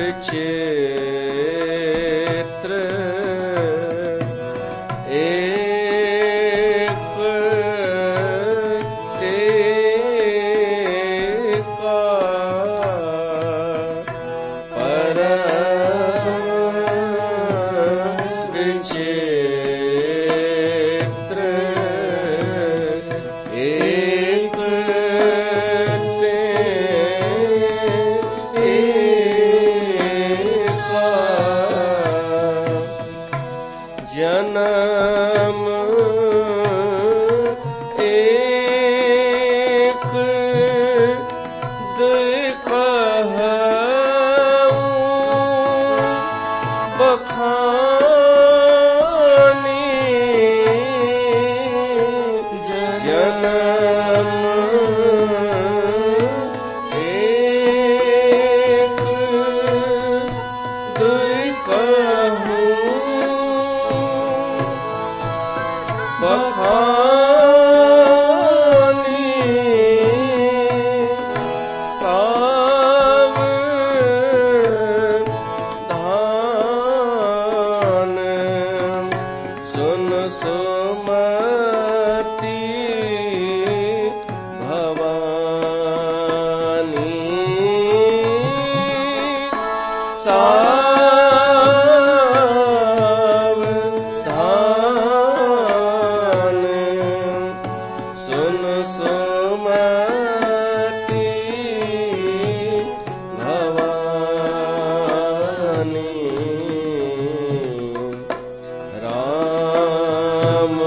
विचित्र एक तेका परम विचित्र एक जन्म एक दिखहु बखानी जन्म एक दिखहु बखानी सावधान सुन सुमति भवानी सावधान सुन सुमति भवानी राम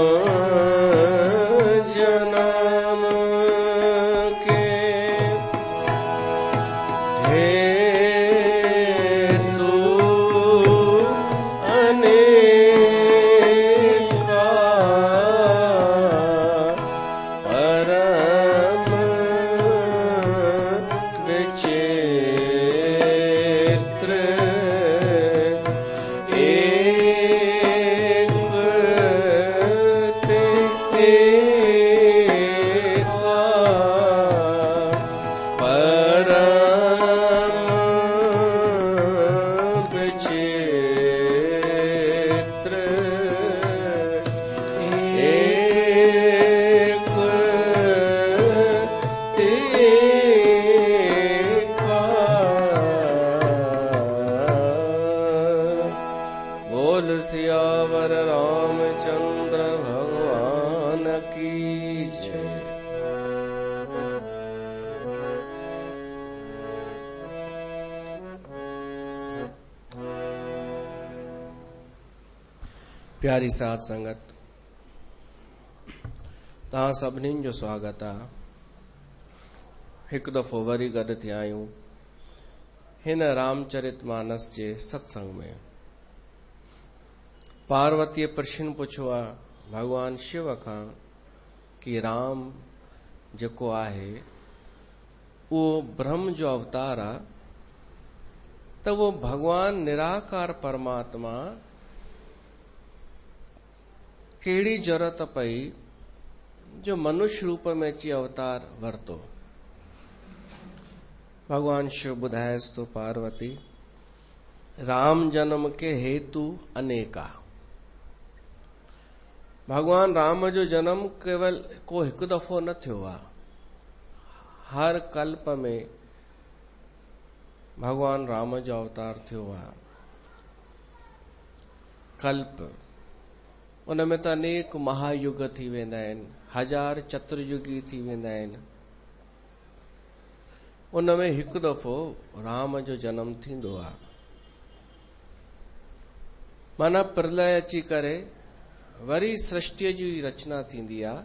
जन्म के हेतु अनेका परम विचित्र एक तेका परम विचित्र एक तेका बोल सियावर रामचंद्र भगवान की जय। प्यारी साध संगत तव्हां सभिनीनि जो स्वागत आहे। हिकु दफ़ो वरी गॾु थिया आहियूं हिन रामचरितमानस जे सत्संग में। पार्वतीअ प्रश्न पुछियो आहे भगवान शिव खां कि राम जेको आहे उहो ब्रह्म जो अवतार आहे त उहो भगवान निराकार परमात्मा कहिड़ी जरूरत पई जो मनुष्य रूप में अची अवतार वरतो। भगवान शिव ॿुधाएसि तो पार्वती राम जन्म के हेतु अनेका। भगवान राम जो जन्म केवल को हिकु दफ़ो न थियो आहे। हर कल्प में भगवान राम जो अवतार थियो आहे। कल्प उन में त अनेक महायुग थी वेंदा आहिनि, हजार चतुर्युगी थी वेंदा आहिनि। उन में हिकु दफ़ो राम जो जन्म थींदो आहे। माना प्रलय अची करे वरी सृष्टिअ जी रचना थींदी आहे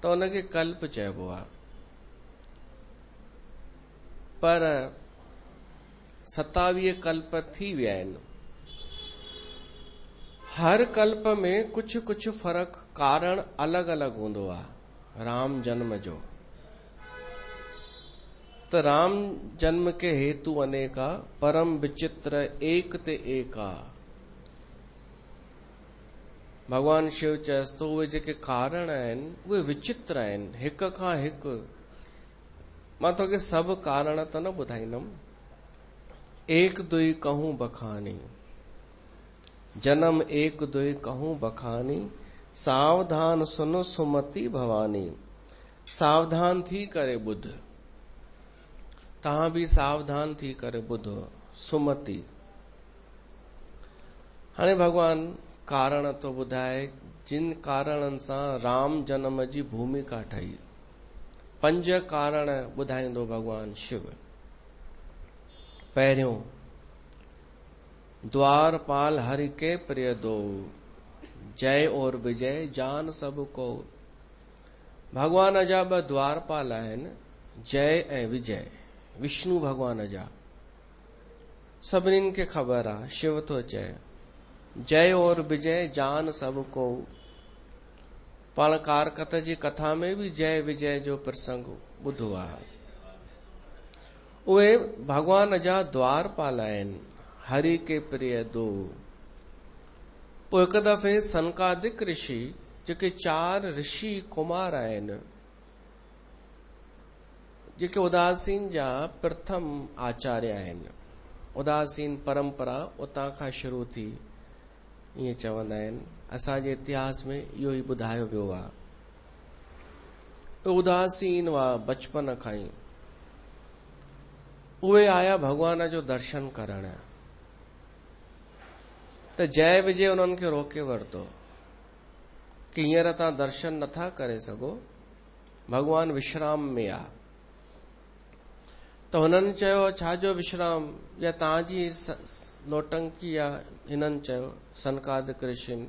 त उनखे कल्प चइबो आहे। पर 27 कल्प थी विया आहिनि। हर कल्प में कुछ कुछ फर्क कारण अलग अलग हूंदो आहे राम जन्म जो। त राम जन्म के हेतु अनेका परम विचित्र एक ते एका। भगवान शिव चएसि तो उहे जेके कारण आहिनि उहे विचित्र आहिनि, हिक खां हिकु। मां तोखे सभु कारण त न ॿुधाईंदुमि, एक दुई कहूं बखानी, जन्म एक दुई कहूं बखानी, सावधान सुन सुमति भवानी। सावधान थी करे बुध, तहां भी सावधान थी करे बुध सुमति। हाणे भगवान कारण तो ॿुधाए जिन कारणनि सां राम जन्म जी भूमिका ठही। 5 कारण ॿुधाईंदो भगवान शिव। पहिरियों, द्वारपाल हरि के प्रिय दो, जय और विजय जान सब को। भगवान जा 2 द्वारपाल आहिनि, जय ऐं विजय। विष्णु भगवान जा सभिनीनि खे ख़बर आहे, शिव थो चए जय और विजय जान सब को। पाण कारकत जी कथा में भी जय विजय जो प्रसंग ॿुधो आहे। उहे भगवान जा द्वारपाल आहिनि, हरि के प्रिय दो। पोइ हिकु दफ़े सनकादिक ऋषि, जेके 4 ऋषि कुमार आहिनि, जेके उदासीन जा प्रथम आचार्य आहिनि। उदासीन परंपरा उतां खां शुरू थी, ईअं चवंदा आहिनि। असांजे इतिहास में इहो ई ॿुधायो वियो आहे। उदासीन हुआ बचपन खां ई। उहे आया भगवान जो दर्शन करण, त जय विजय उन्हनि खे रोके वरितो कि हींअर तव्हां दर्शन नथा करे सघो, भगवान विश्राम में आहे। त हुननि चयो छाजो विश्राम, या तव्हांजी नोटंकी आहे। हिननि चयो सनकादिक ऋषिनि,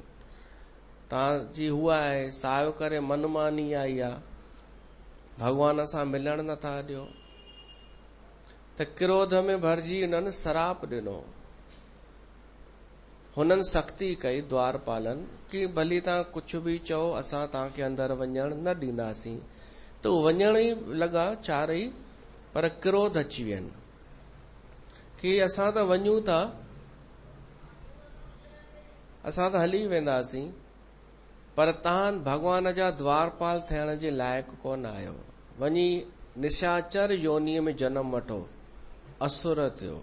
तव्हांजी हुआ आहे सायो करे मनमानी आई आहे, भगवान सां मिलण नथा ॾियो। त क्रोध में भरिजी हुननि सराप ॾिनो। हुननि सख़्ती कई द्वारपालनि कि भली तव्हां कुझु बि चओ, असां तव्हांखे अंदरि वञण न ॾींदासीं। त वञण ई लॻा 4 पर क्रोध अची वियनि कि असां त वञूं था, असां त हली वेंदासीं, पर तव्हां भगवान जा द्वारपाल थियण जे लाइक़ु कोन आहियो। वञी निशाचर योनीअ में जनम वठो, असुर थियो।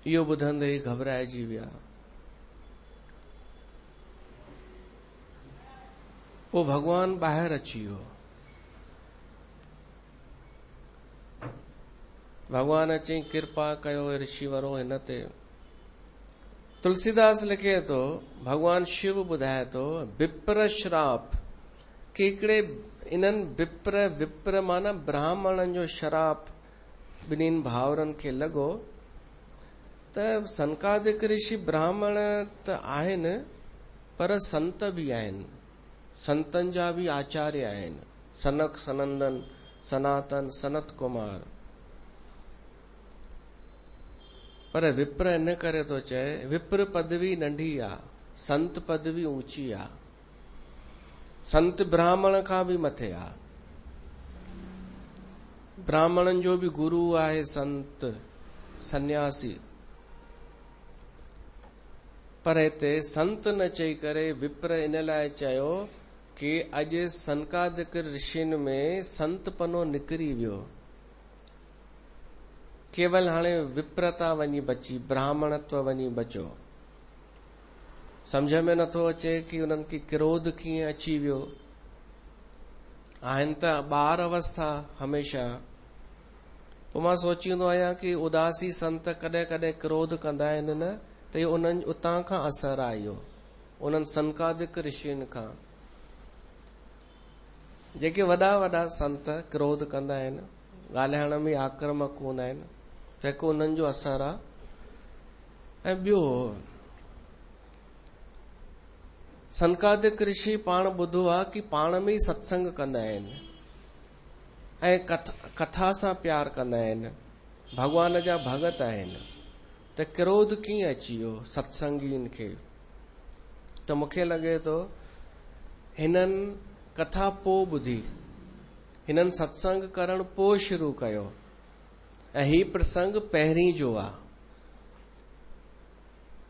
इहो ॿुधंदे ई घबराइजी विया। पोइ भगवान ॿाहिरि अची वियो। भगवान चई कृपा कयो ऋषिवरो हिन ते। तुलसीदास लिखे थो, भगवान शिव ॿुधाए थो, विप्र श्राप कि हिकिड़े इन्हनि विप्र माना ब्राह्मणनि जो श्राप ॿिन्हिनि भाउरनि खे लॻो। त सनकादिक ऋषि ब्राह्मण त आहिनि, पर संत बि आहिनि, संतनि जा बि आचार्य आहिनि, सनक सनंदन सनातन सनत कुमार। पर विप्र इन करे थो चए, विप्र पदवी नंढी आहे, संत पदवी ऊंची आहे। संत ब्राह्मण खां बि मथे आहे। ब्राह्मणनि जो बि गुरु आहे संत सन्यासी। पर हिते संत न चई करे विप्र इन लाइ चयो कि अॼु सनकादिक ऋषिनि में संतपनो निकिरी वियो। केवल हाणे विप्रता वञी बची, ब्राह्मणत्व वञी बचो। समझ में नथो अचे कि उन्हनि खे क्रोध कीअं अची वियो। आहिनि त ॿार अवस्था हमेशह। पोइ मां सोचींदो आहियां कि उदासी संत कॾहिं कॾहिं क्रोध कंदा आहिनि न, त इहो उन्हनि उतां खां असर आहे। इहो उन्हनि सनकादिक ऋषियुनि खां, जेके वॾा वॾा संत क्रोध कंदा आहिनि, ॻाल्हाइण में आक्रमक हूंदा आहिनि, त हिकु उन्हनि जो असर आहे। ऐं ॿियो, सनकादिक ऋषि पाण ॿुधो आहे कि पाण में ई सत्संग कंदा आहिनि ऐं कथा सां प्यार कंदा आहिनि, भगवान जा भगत आहिनि। त क्रोध कीअं अची वियो सत्संगियुनि खे? त मूंखे लॻे थो हिननि कथा पोइ ॿुधी, हिननि सत्संग करण पोइ शुरू कयो, ऐं ही प्रसंग पहिरीं जो आहे।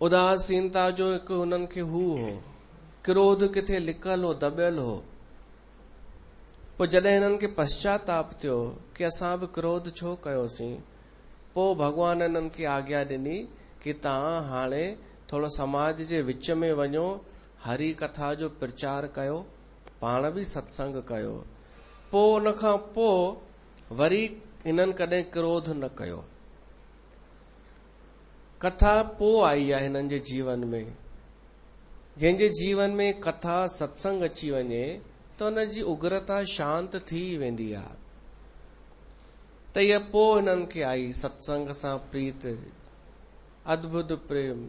उदासीनता जो हिकु हुननि खे हू हो, क्रोध किथे लिकल हो, दबियल हो। पोइ जॾहिं हिननि खे पश्चाताप थियो कि असां बि क्रोध छो कयोसीं, पोइ भगवान इन्हनि खे आज्ञा ॾिनी कि तव्हां हाणे थोरो समाज जे विच में वञो, हरी कथा जो प्रचार कयो, पाण बि सत्संग कयो। पोइ उन खां पोइ वरी हिननि कॾहिं क्रोध न कयो। कथा पोइ आई आहे हिननि जे जीवन में। जंहिंजे जीवन में कथा सत्संग अची वञे त हुन जी उग्रता शांत थी वेंदी आहे। त इहा पोइ हिननि खे आई सत्संग सां प्रीत, अद्भुत प्रेम,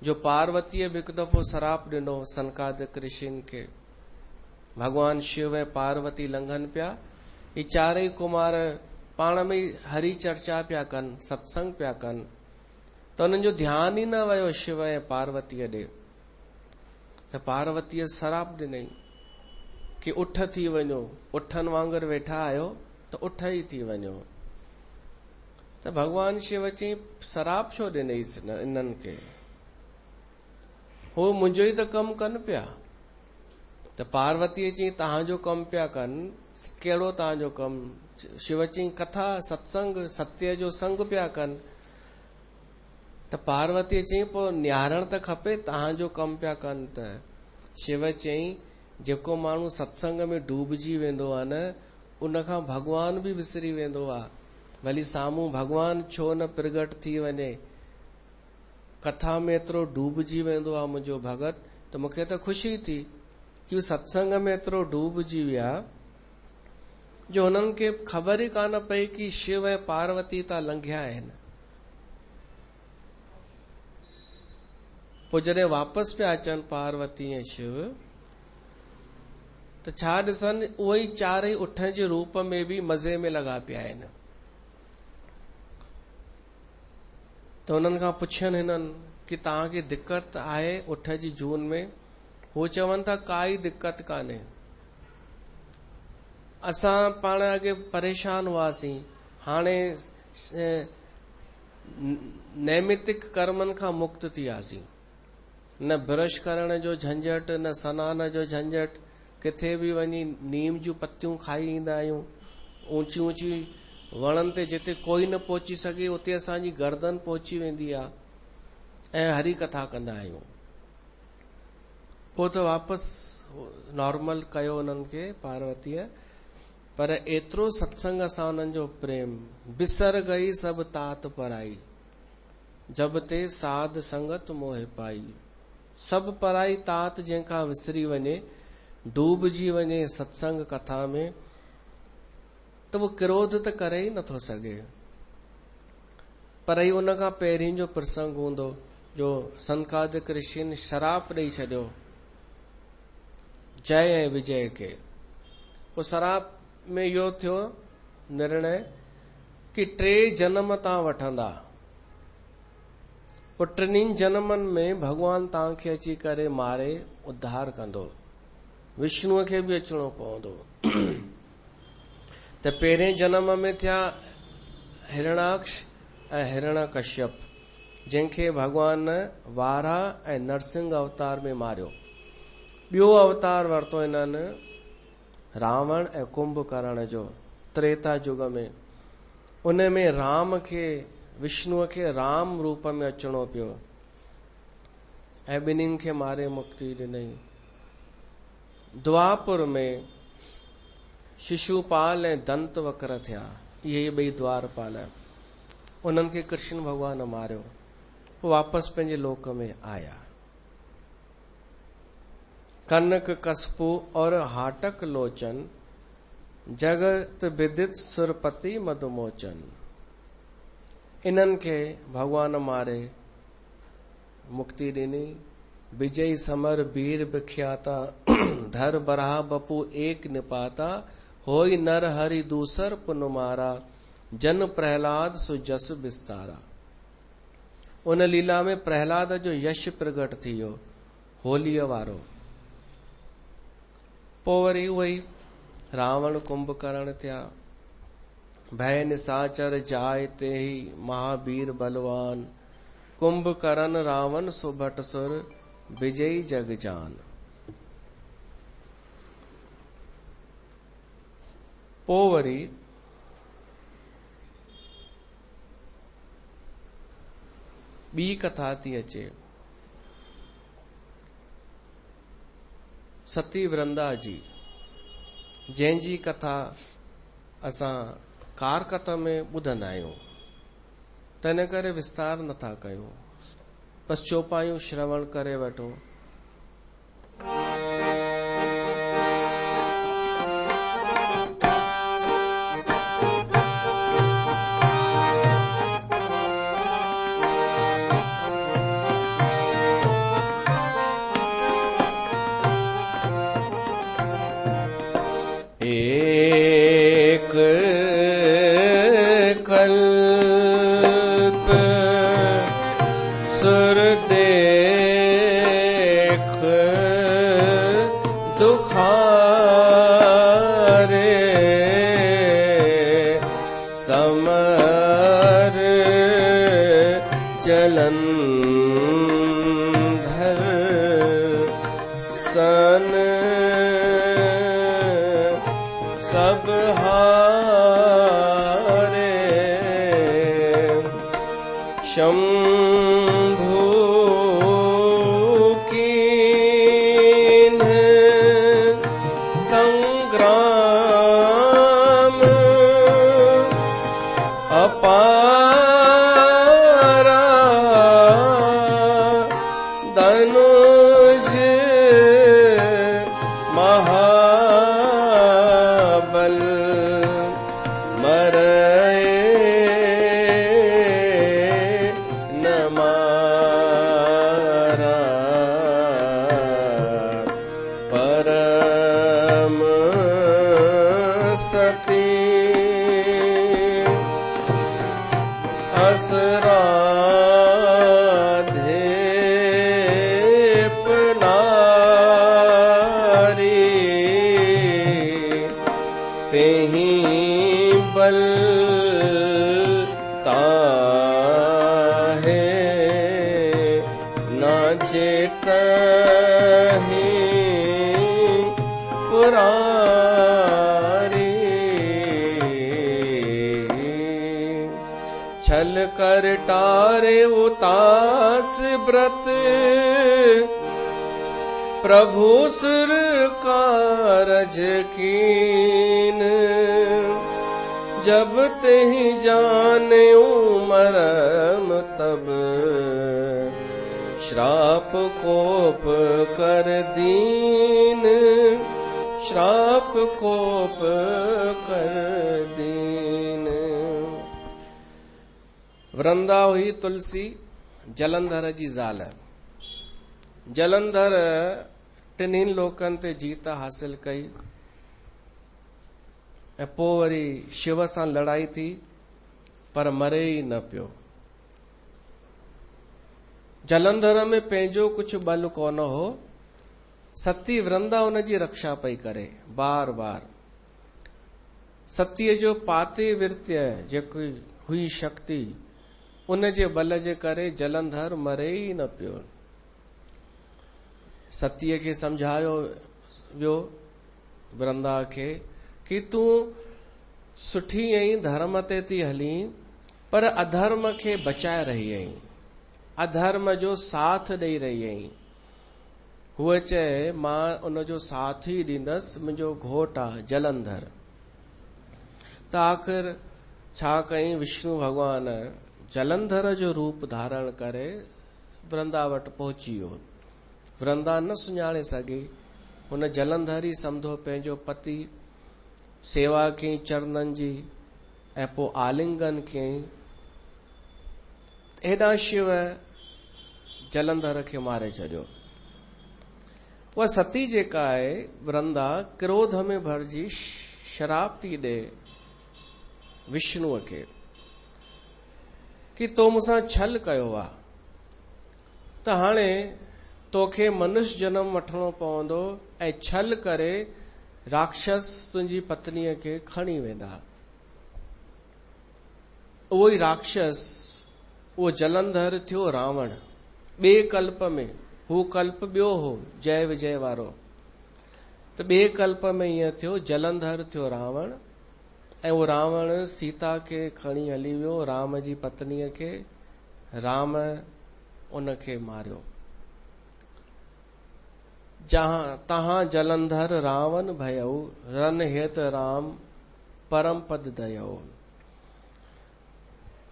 जो पार्वतीअ बि हिकु दफ़ो श्राप ॾिनो सनकादिक ऋषिनि खे। भगवान शिव ऐं पार्वती लंघनि पिया, ही चारई कुमार पाण में हरी चर्चा पिया कनि, सत्संग पिया कनि, त हुननि जो ध्यानु ई न वियो शिव ऐं पार्वतीअ ॾे। त पार्वतीअ श्राप ॾिनई कि उठ थी वञो, उठनि वांगुरु वेठा आहियो त उठ ई थी वञो। त भगवान शिव चई श्राप छो ॾिनई इन्हनि खे, हू मुंहिंजो ई त कमु कनि पिया। त पार्वतीअ चई तव्हांजो कमु पिया कनि, कहिड़ो तव्हांजो कमु? शिव चई कथा सत्संग सत्य जो संग पिया कनि। त पार्वतीअ चई पोइ निहारण त खपे, तव्हांजो कमु पिया कनि त। शिव चई जेको माण्हू सत्संग में डूबजी वेंदो आहे न, उनखां भगवान बि विसरी वेंदो आहे। भली साम्हूं भगवान छो न प्रगट थी वञे, कथा में एतिरो डूबजी वेंदो आहे मुंहिंजो भगत। त मूंखे त ख़ुशी थी कि सत्संग में एतिरो डूबजी विया जो हुननि खे ख़बर ई कान पई कि शिव ऐं पार्वती तां लंघिया आहिनि। पोइ जॾहिं वापसि पिया अचनि पार्वती ऐं शिव, त छा ॾिसनि, उहे ई चारई उठ जे रूप में बि मज़े में लॻा पिया आहिनि। त हुननि खां पुछनि हिननि कि तव्हांखे दिक़त आहे उठ जी जून में? हू चवनि था काई दिक़त कान्हे, असां पाण अॻे परेशान हुआसीं, हाणे नैमितिक कर्मनि खां मुक्त थी वियासीं। न ब्रश करण जो झंझट, न सनान जो झंझट, किथे बि वञी नीम जूं पतियूं खाई ईंदा आहियूं। ऊंची ऊंची वणनि ते जिते कोई न पहुची सघे उते असांजी गर्दन पहुची वेंदी आहे ऐं हरी कथा कंदा आहियूं। पोइ त वापसि नॉर्मल कयो उन्हनि खे पार्वतीअ, पर एतिरो सत्संग सां उन्हनि जो प्रेम, बिसर गई सभु तात पराई, जब ते साध संगत मोह पाई। सभु पराई तात जंहिंखां विसरी वञे, डूबजी वञे सत्संग कथा में, त वो क्रोध त करे ई नथो सघे। पर ही उन खां पहिरीं जो प्रसंग हूंदो जो सनकादिक ऋषिनि शराप ॾेई छॾियो जय ऐं विजय खे। पोइ शराप में इहो थियो निर्णय कि 3 जन्म तव्हां वठंदा, पोइ 3 जन्मनि में भगवान तव्हांखे अची करे मारे उद्धार कंदो, विष्णुअ खे बि अचणो पवंदो। त पहिरें जन्म में थिया हिरणाक्ष ऐं हिरण्यकश्यप, जंहिंखे भगवान वाराह ऐं नरसिंह अवतार में मारियो। ॿियो अवतार वरितो हिननि रावण ऐं कुंभकर्ण जो त्रेता युग में। उन में राम खे, विष्णुअ खे राम रूप में अचणो पियो ऐं ॿिन्हिनि खे मारे मुक्ति ॾिनई। द्वापुर में शिशुपाल ऐं दंतवक्र थिया, इहे ॿई द्वारपाल। उन्हनि खे कृष्ण भगवान मारियो, पोइ वापसि पंहिंजे लोक में आया। कनक कस्पू और हाटक लोचन, जगत विदित सुरपति मधुमोचन। इन्हनि खे भगवान मारे मुक्ति ॾिनी। विजय समर वीर विख्याता, धर बराह बपू एक निपाता, होई नर हरि दूसर पुन मारा, जन प्रहलाद सुजस विस्तारा। उन लीला में प्रहलाद जो यश प्रगट थी वियो, होलीअ वारो। पोइ वरी उहे रावण कुंभकर्ण थिया। भय निसाचर जाय ते ही महावीर बलवान, कुंभकर्ण रावण सुभट सुर, विजयी जग जान। पोइ वरी ॿी कथा थी अचे सती वृंदा जी, जंहिंजी कथा असां कारकथ में ॿुधंदा आहियूं, तंहिं करे विस्तार नथा कयूं, बस चौपायूं श्रवण करे वठो। एक कल्प सुर देख दुखारे, समर जलंधर सन सब हारे, शंभु कीन्ह संग्राम अपारा, धनुष महाबल मरए न मारा, परम सती असराधे नारी, तेहि बल ताहे नाचे तहि पुरारी, छल कर टारे उतास व्रत, प्रभु सुर कारज कीन, जब तेहि जान्यो मरम तब, श्राप कोप कर दीन, श्राप कोप कर दीन। वृंदा हुई तुलसी जलंधर जी ज़ाल। जलंधर टिन्हिनि लोकनि ते जीत हासिल कई ऐं पोइ वरी शिव सां लड़ाई थी, पर मरे ई न पियो। जलंधर में पंहिंजो कुछ बल कोन हो, सती वृंदा उन जी रक्षा पई करे बार बार। सतीअ जो पाते विर्त्य जेकी हुई शक्ति, उन जे बल जे करे जलंधर मरे ई न पियो। सतीअ खे समझायो वियो वृंदा खे कि तूं सुठी आहीं, धर्म ते थी हली, पर अधर्म खे बचाए रही आहीं, अधर्म जो साथ ॾेई रही आहीं। हूअ चए मां उन जो साथ ई ॾींदसि, मुंहिंजो घोट आहे जलंधर। त आख़िर छा कई, विष्णु भगवान जलंधर जो रूप धारण करे वृंदा वटि पहुची वियो। वृंदा न सुञाणे सघी, हुन जलंधर ई समझो पंहिंजो पति, सेवा कई चरणनि जी ऐं पोइ आलिंगन कई। हेॾां शिव जलंधर खे मारे छॾियो। उहा सती जेका आहे वृंदा, क्रोध में भरिजी शराब थी ॾे विष्णुअ खे कि तो मूंसां छल कयो आहे, त हाणे तोखे मनुष्य जन्म वठणो पवंदो ऐं छल करे राक्षस तुंहिंजी पत्नीअ खे खणी वेंदा। उहो ई राक्षस, उहो जलंधर थियो रावण। ॿिए कल्प में, हू कल्प ॿियो हो जय विजय वारो, त ॿिए कल्प में ईअं थियो, जलंधर थियो रावण। ऐं उहो रावण सीता खे खणी हली वियो, राम जी पत्नीअ खे। राम उनखे मारियो। जहां तहां जलंधर रावण भयऊ, रन हेत राम परम पद दयो।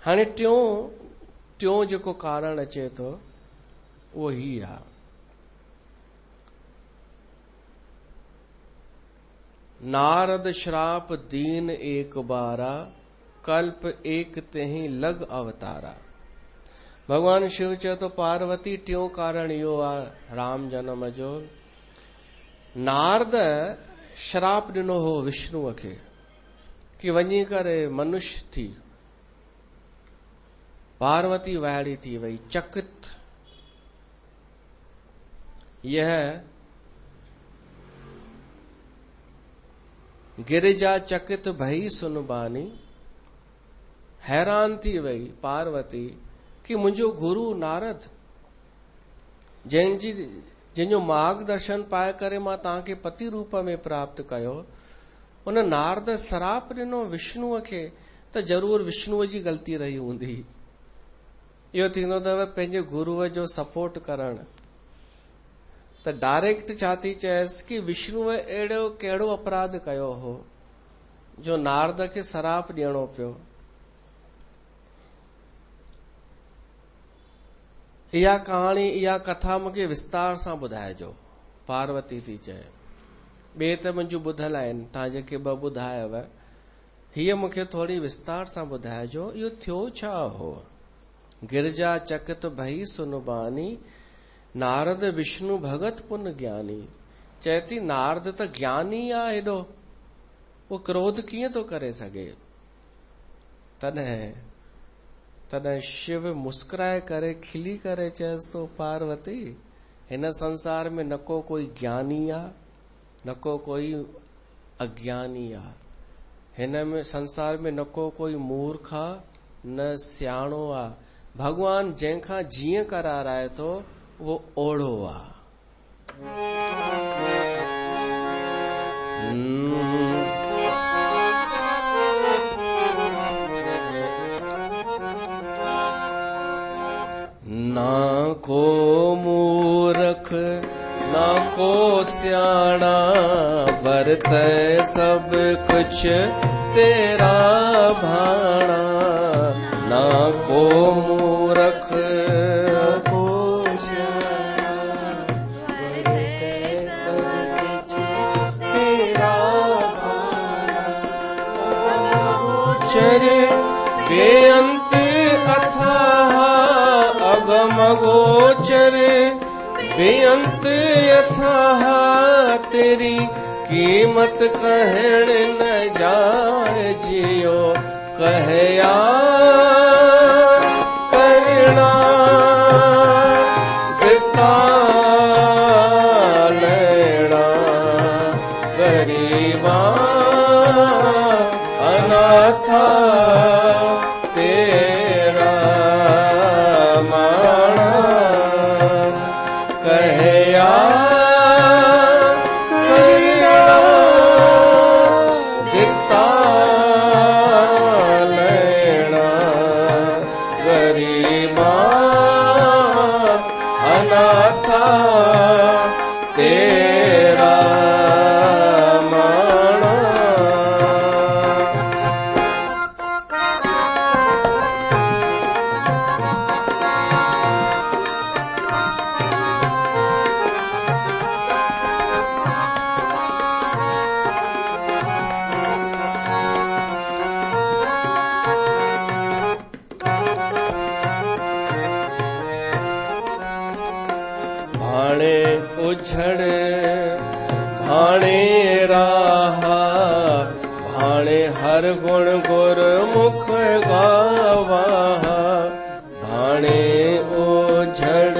हाणे टियों जेको कारण अचे थो उहो ही आहे, नारद श्राप दीन एक बारा, कल्प एक तेहि लग अवतारा। भगवान शिव चयो तो पार्वती टियों कारण इहो आहे राम जनम जो। नारद श्राप ॾिनो हो विष्णुअ खे कि वञी करे मनुष्य थी। पार्वती वाइड़ी थी वई, चकित यह गिरिजा चकित भई सुनबानी। हैरान थी वई पार्वती कि मुंहिंजो गुरु नारद, जंहिंजो मार्गदर्शन पाए करे मां तव्हांखे पति रूप में प्राप्त कयो, उन नारद श्राप ॾिनो विष्णुअ खे, त ज़रूर विष्णुअ जी ग़लती रही हूंदी। इहो थींदो अथव पंहिंजे गुरुअ जो सपोर्ट करणु। त डायरेक्ट छा थी चएसि कि विष्णुअ अहिड़ो कहिड़ो अपराध कयो हो जो नारद खे श्राप ॾियणो पियो। इहा कहाणी, इहा कथा मूंखे विस्तार सां ॿुधाइजो, पार्वती थी चए। ॿिए त मुंहिंजूं ॿुधल आहिनि, तव्हां जेके ॿ ॿुधायव, हीअ मूंखे थोरी विस्तार सां ॿुधाइजो, इहो थियो छा हो। गिरजा चकित भई सुनबानी, नारद विष्णु भगत पुन ज्ञानी। चए थी नारद त ज्ञानी आहे हेॾो, वो क्रोध कीअं थो करे सघे। तॾहिं शिव मुस्कुराए करे खिली करे चएसि थो पार्वती, हिन संसार में न को कोई ज्ञानी आहे न को कोई अज्ञानी आहे। हिन में संसार में न को कोई मूर्ख आहे न सियाणो आहे। भगवान जंहिंखां जीअं कराराए थो वो ओढ़ो आहे। ना को मूर्ख ना को सियाणा, बरतै सब कुछ तेरा भाणा। ना को मूर्ख बेअंत अथाह अगम गोचर, बेअंत अथाह तेरी कीमत कहण न जाए। जियो कहया करना दिता लेना, गरीबा अनाथा तेरा माना। कहया करना दिता लेना, गरीबा अनाथा तेरा माना। भाणे उछड़ भाणे राहा, भाणे हर गुण गुर मुख गावा। भाणे उछड़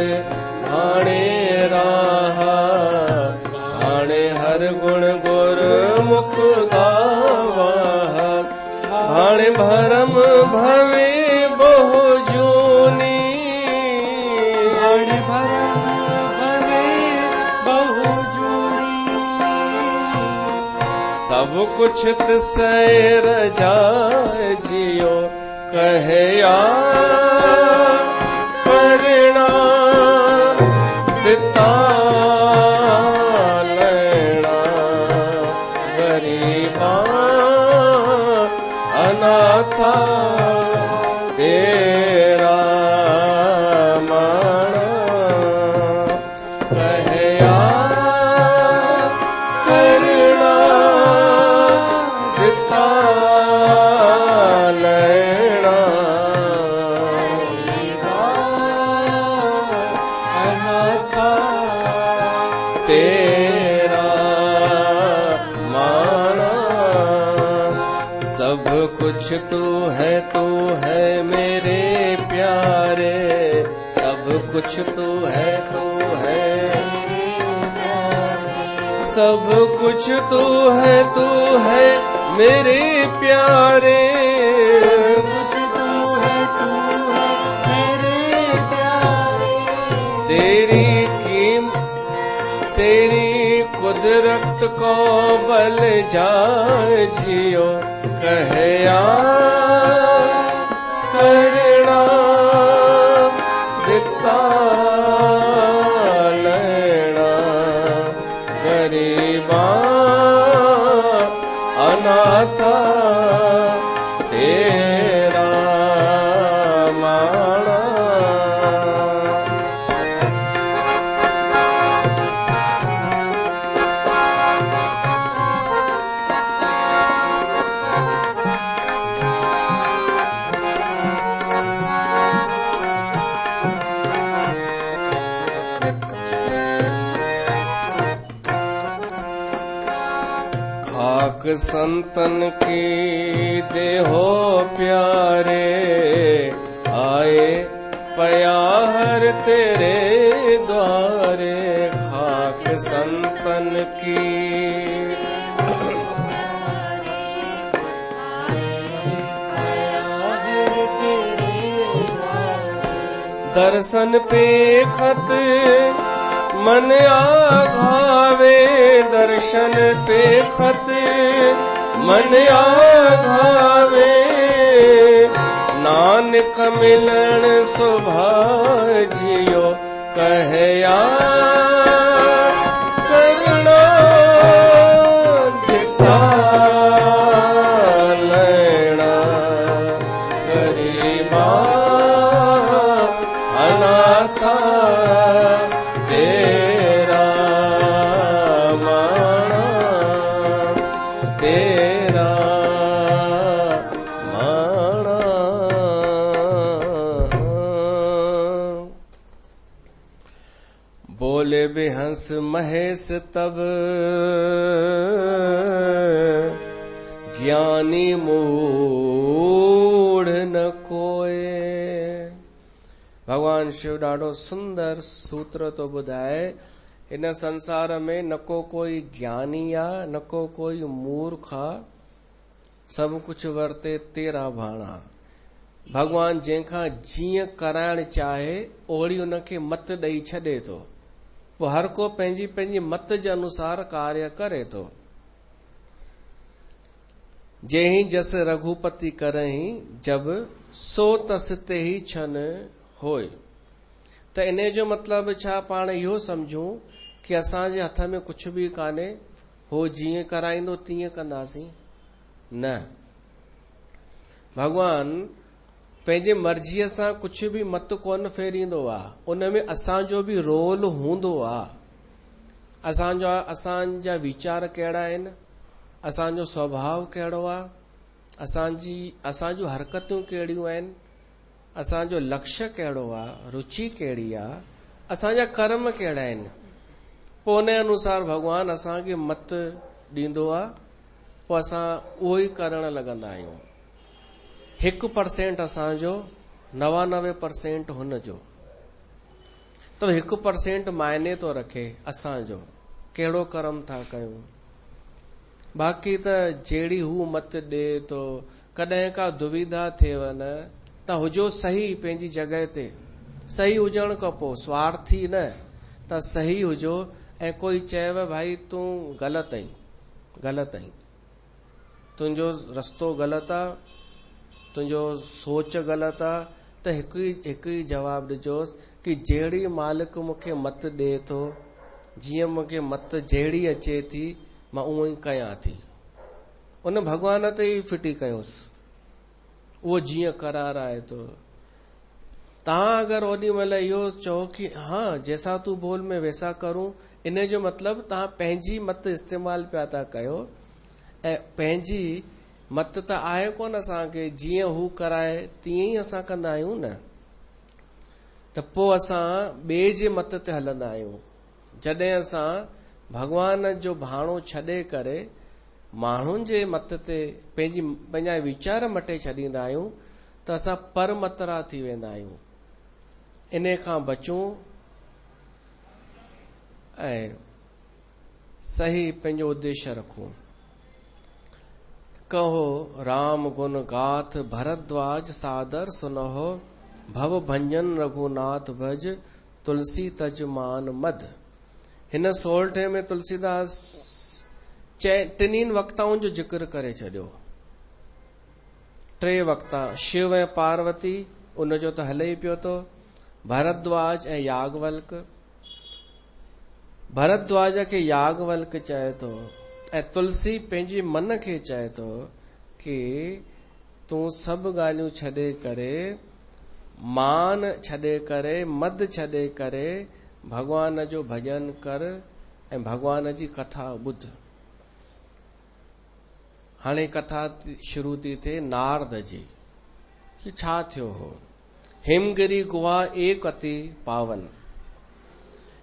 भाणे राहा, भाणे हर गुण गुर मुख गावा। भाणे भरम भवे बहु जूनी, भाणे भरम सब कुछ तिसै रजाए। जियो कहया करना कुछ तू है मेरे प्यारे, सब कुछ तू है सब कुछ तू है मेरे प्यारे, तेरी कुदरत को बल जांचियो, कहया करना दिता लेना, गरीबा अनाथा तेरा माना। खाक संतन की देहो प्यारे, आए पयाहर तेरे द्वारे, खाक संतन की दर्शन पे खत मन आघावे, दर्शन पे खत मन आघावे, नानक मिलन सुभाजियो, कहया करना दिता लेना, गरीबा अनाथा तेरा माना, तेरा माना। बोले बिहंस महेश तब ज्ञानी मूढ़ न कोए। भगवान शिव ॾाढो सुंदर सूत्र तो ॿुधाए, इन संसार में न को कोई ज्ञानी आ, न को कोई मूर्ख आ, सब कुछ वर्ते तेरा भाणा। भगवान जंहिंखां जीअं कराइण चाहे ओड़ी उनखे मत ॾेई छॾे थो, पोइ हर को पंहिंजी पंहिंजी मत जे अनुसार कार्य करे थो। जेहि जस रघुपति करही, जब सो तस ते ही छन होय। त इन जो मतिलबु छा, पाण इहो सम्झूं कि असांजे हथ में कुछ बि कान्हे, हो जीअं कराईंदो तीअं कंदासीं, न। भगवान पंहिंजे मर्ज़ीअ सां कुछ बि मत कोन फेरींदो आहे, उन में असांजो बि रोल हूंदो आहे। असांजा वीचार कहिड़ा आहिनि, असांजो स्वभाव कहिड़ो आहे, असांजूं हरकतूं कहिड़ियूं आहिनि, असांजो लक्ष्य कहिड़ो आहे, रुचि कहिड़ी आहे, असांजा कर्म कहिड़ा आहिनि, पोइ उन अनुसार भगवान असांखे मत ॾींदो आहे, पोइ असां उहो ई करण लॻंदा आहियूं। 1% असांजो, 99% हुनजो। त 1% मायने थो रखे असांजो कहिड़ो कर्म था कयूं। बाक़ी त जहिड़ी हू मत ॾे थो, कॾहिं का दुविधा थिएव न त हुजो सही पंहिंजी जॻह ते, सही हुजण खां पोइ स्वार्थी न, त सही हुजो। ऐं कोई चएव भाई तूं ग़लति आहीं, तुंहिंजो रस्तो ग़लति आहे, तुंहिंजो सोच ग़लति आहे, त हिकु ई जवाबु ॾिजोसि कि जहिड़ी मालिक मूंखे मत ॾे थो, जीअं मूंखे मत जहिड़ी अचे थी, मां उहो ई कयां थी। उन भगवान ते ई फिटी कयोसि, उहो जीअं कराराए थो। तव्हां अगरि ओॾी महिल इहो चओ कि हाँ जैसा तू बोल मैं वैसा करूं, इन जो मतिलबु तव्हां पंहिंजी मत इस्तेमालु पिया था कयो, ऐं पंहिंजी मत त आहे कोन असांखे, जीअं हू कराए तीअं ई असां कंदा आहियूं न। त पोइ असां ॿिए जे मत ते हलंदा आहियूं। जॾहिं असां भगवान जो भाणो छॾे करे माण्हुनि जे मत ते पंहिंजा वीचार मटे छॾींदा आहियूं त असां परमतरा थी वेंदा आहियूं। इन खां बचूं ऐं सही पंहिंजो उद्देश्य रखूं। कहो राम गुण गाथ भरद्वाज सादर सुनहो, भव भंजन रघुनाथ भज तुलसी तज मान मद। हिन सोलठे में तुलसीदास टिनिन वक्ताउनि जो जिक्र करे छॾियो। 3 वक्ता शिव ऐं पार्वती, उनजो त हले ई पियो थो, भरद्वाज ऐं याज्ञवल्क। भरद्वाज खे याज्ञवल्क चए थो ऐं तुलसी पंहिंजे मन खे चए थो कि तूं सभु ॻाल्हियूं छॾे करे, मान छॾे करे, मद छॾे करे भगवान जो भजन कर ऐं भगवान जी कथा ॿुध। हाणे कथा शुरू थी थिए नारद जी। छा थियो हो? हिमगिरी गुहा एक अति पावन।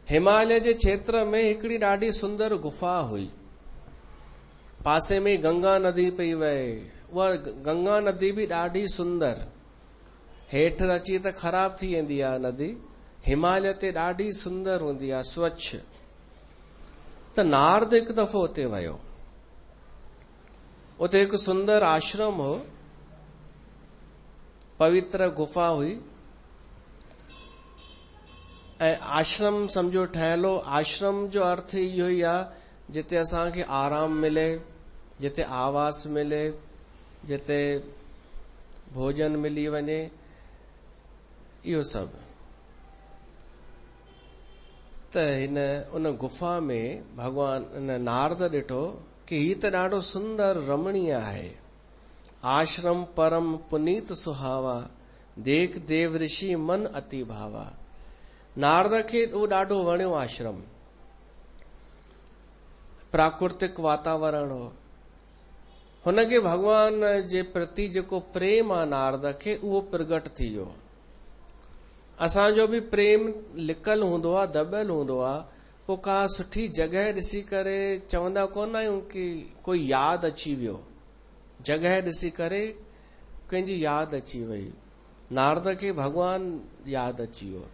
हिमालय जे क्षेत्र में हिकिड़ी ॾाढी सुंदर गुफा हुई। पासे में गंगा नदी पई वहे। उहा गंगा नदी बि ॾाढी सुंदर, हेठि अची त ख़राब थी वेंदी आहे नदी, हिमालय ते ॾाढी सुंदर हूंदी आहे, स्वच्छ। त नारद हिकु दफ़ो उते वियो। उते हिकु सुंदर आश्रम हो, पवित्र गुफा हुई ऐं आश्रम सम्झो ठहियल हो। आश्रम जो अर्थ इहो ई आहे जिते असांखे आराम मिले, जिते आवास मिले, जिते भोजन मिली वञे, इहो सभु। त उन गुफा में भगवान नारद ॾिठो कि ही त ॾाढो सुंदर रमणीय आहे। आश्रम परम पुनीत सुहावा, देख देव ऋषि मन अति भावा। नारद खे उहो ॾाढो वणियो आश्रम। प्राकृतिक वातावरण हो। हुनखे भगवान जे प्रति जेको प्रेम आहे नारद खे, उहो प्रगट थी वियो। असांजो बि प्रेम लिकल हूंदो आहे, दॿियल हूंदो आहे। पोइ का सुठी जॻह ॾिसी करे चवंदा कोन आहियूं कि कोई यादि अची वियो। जॻह ॾिसी करे कंहिंजी यादि अची वई। नारद खे भगवान यादि अची वियो।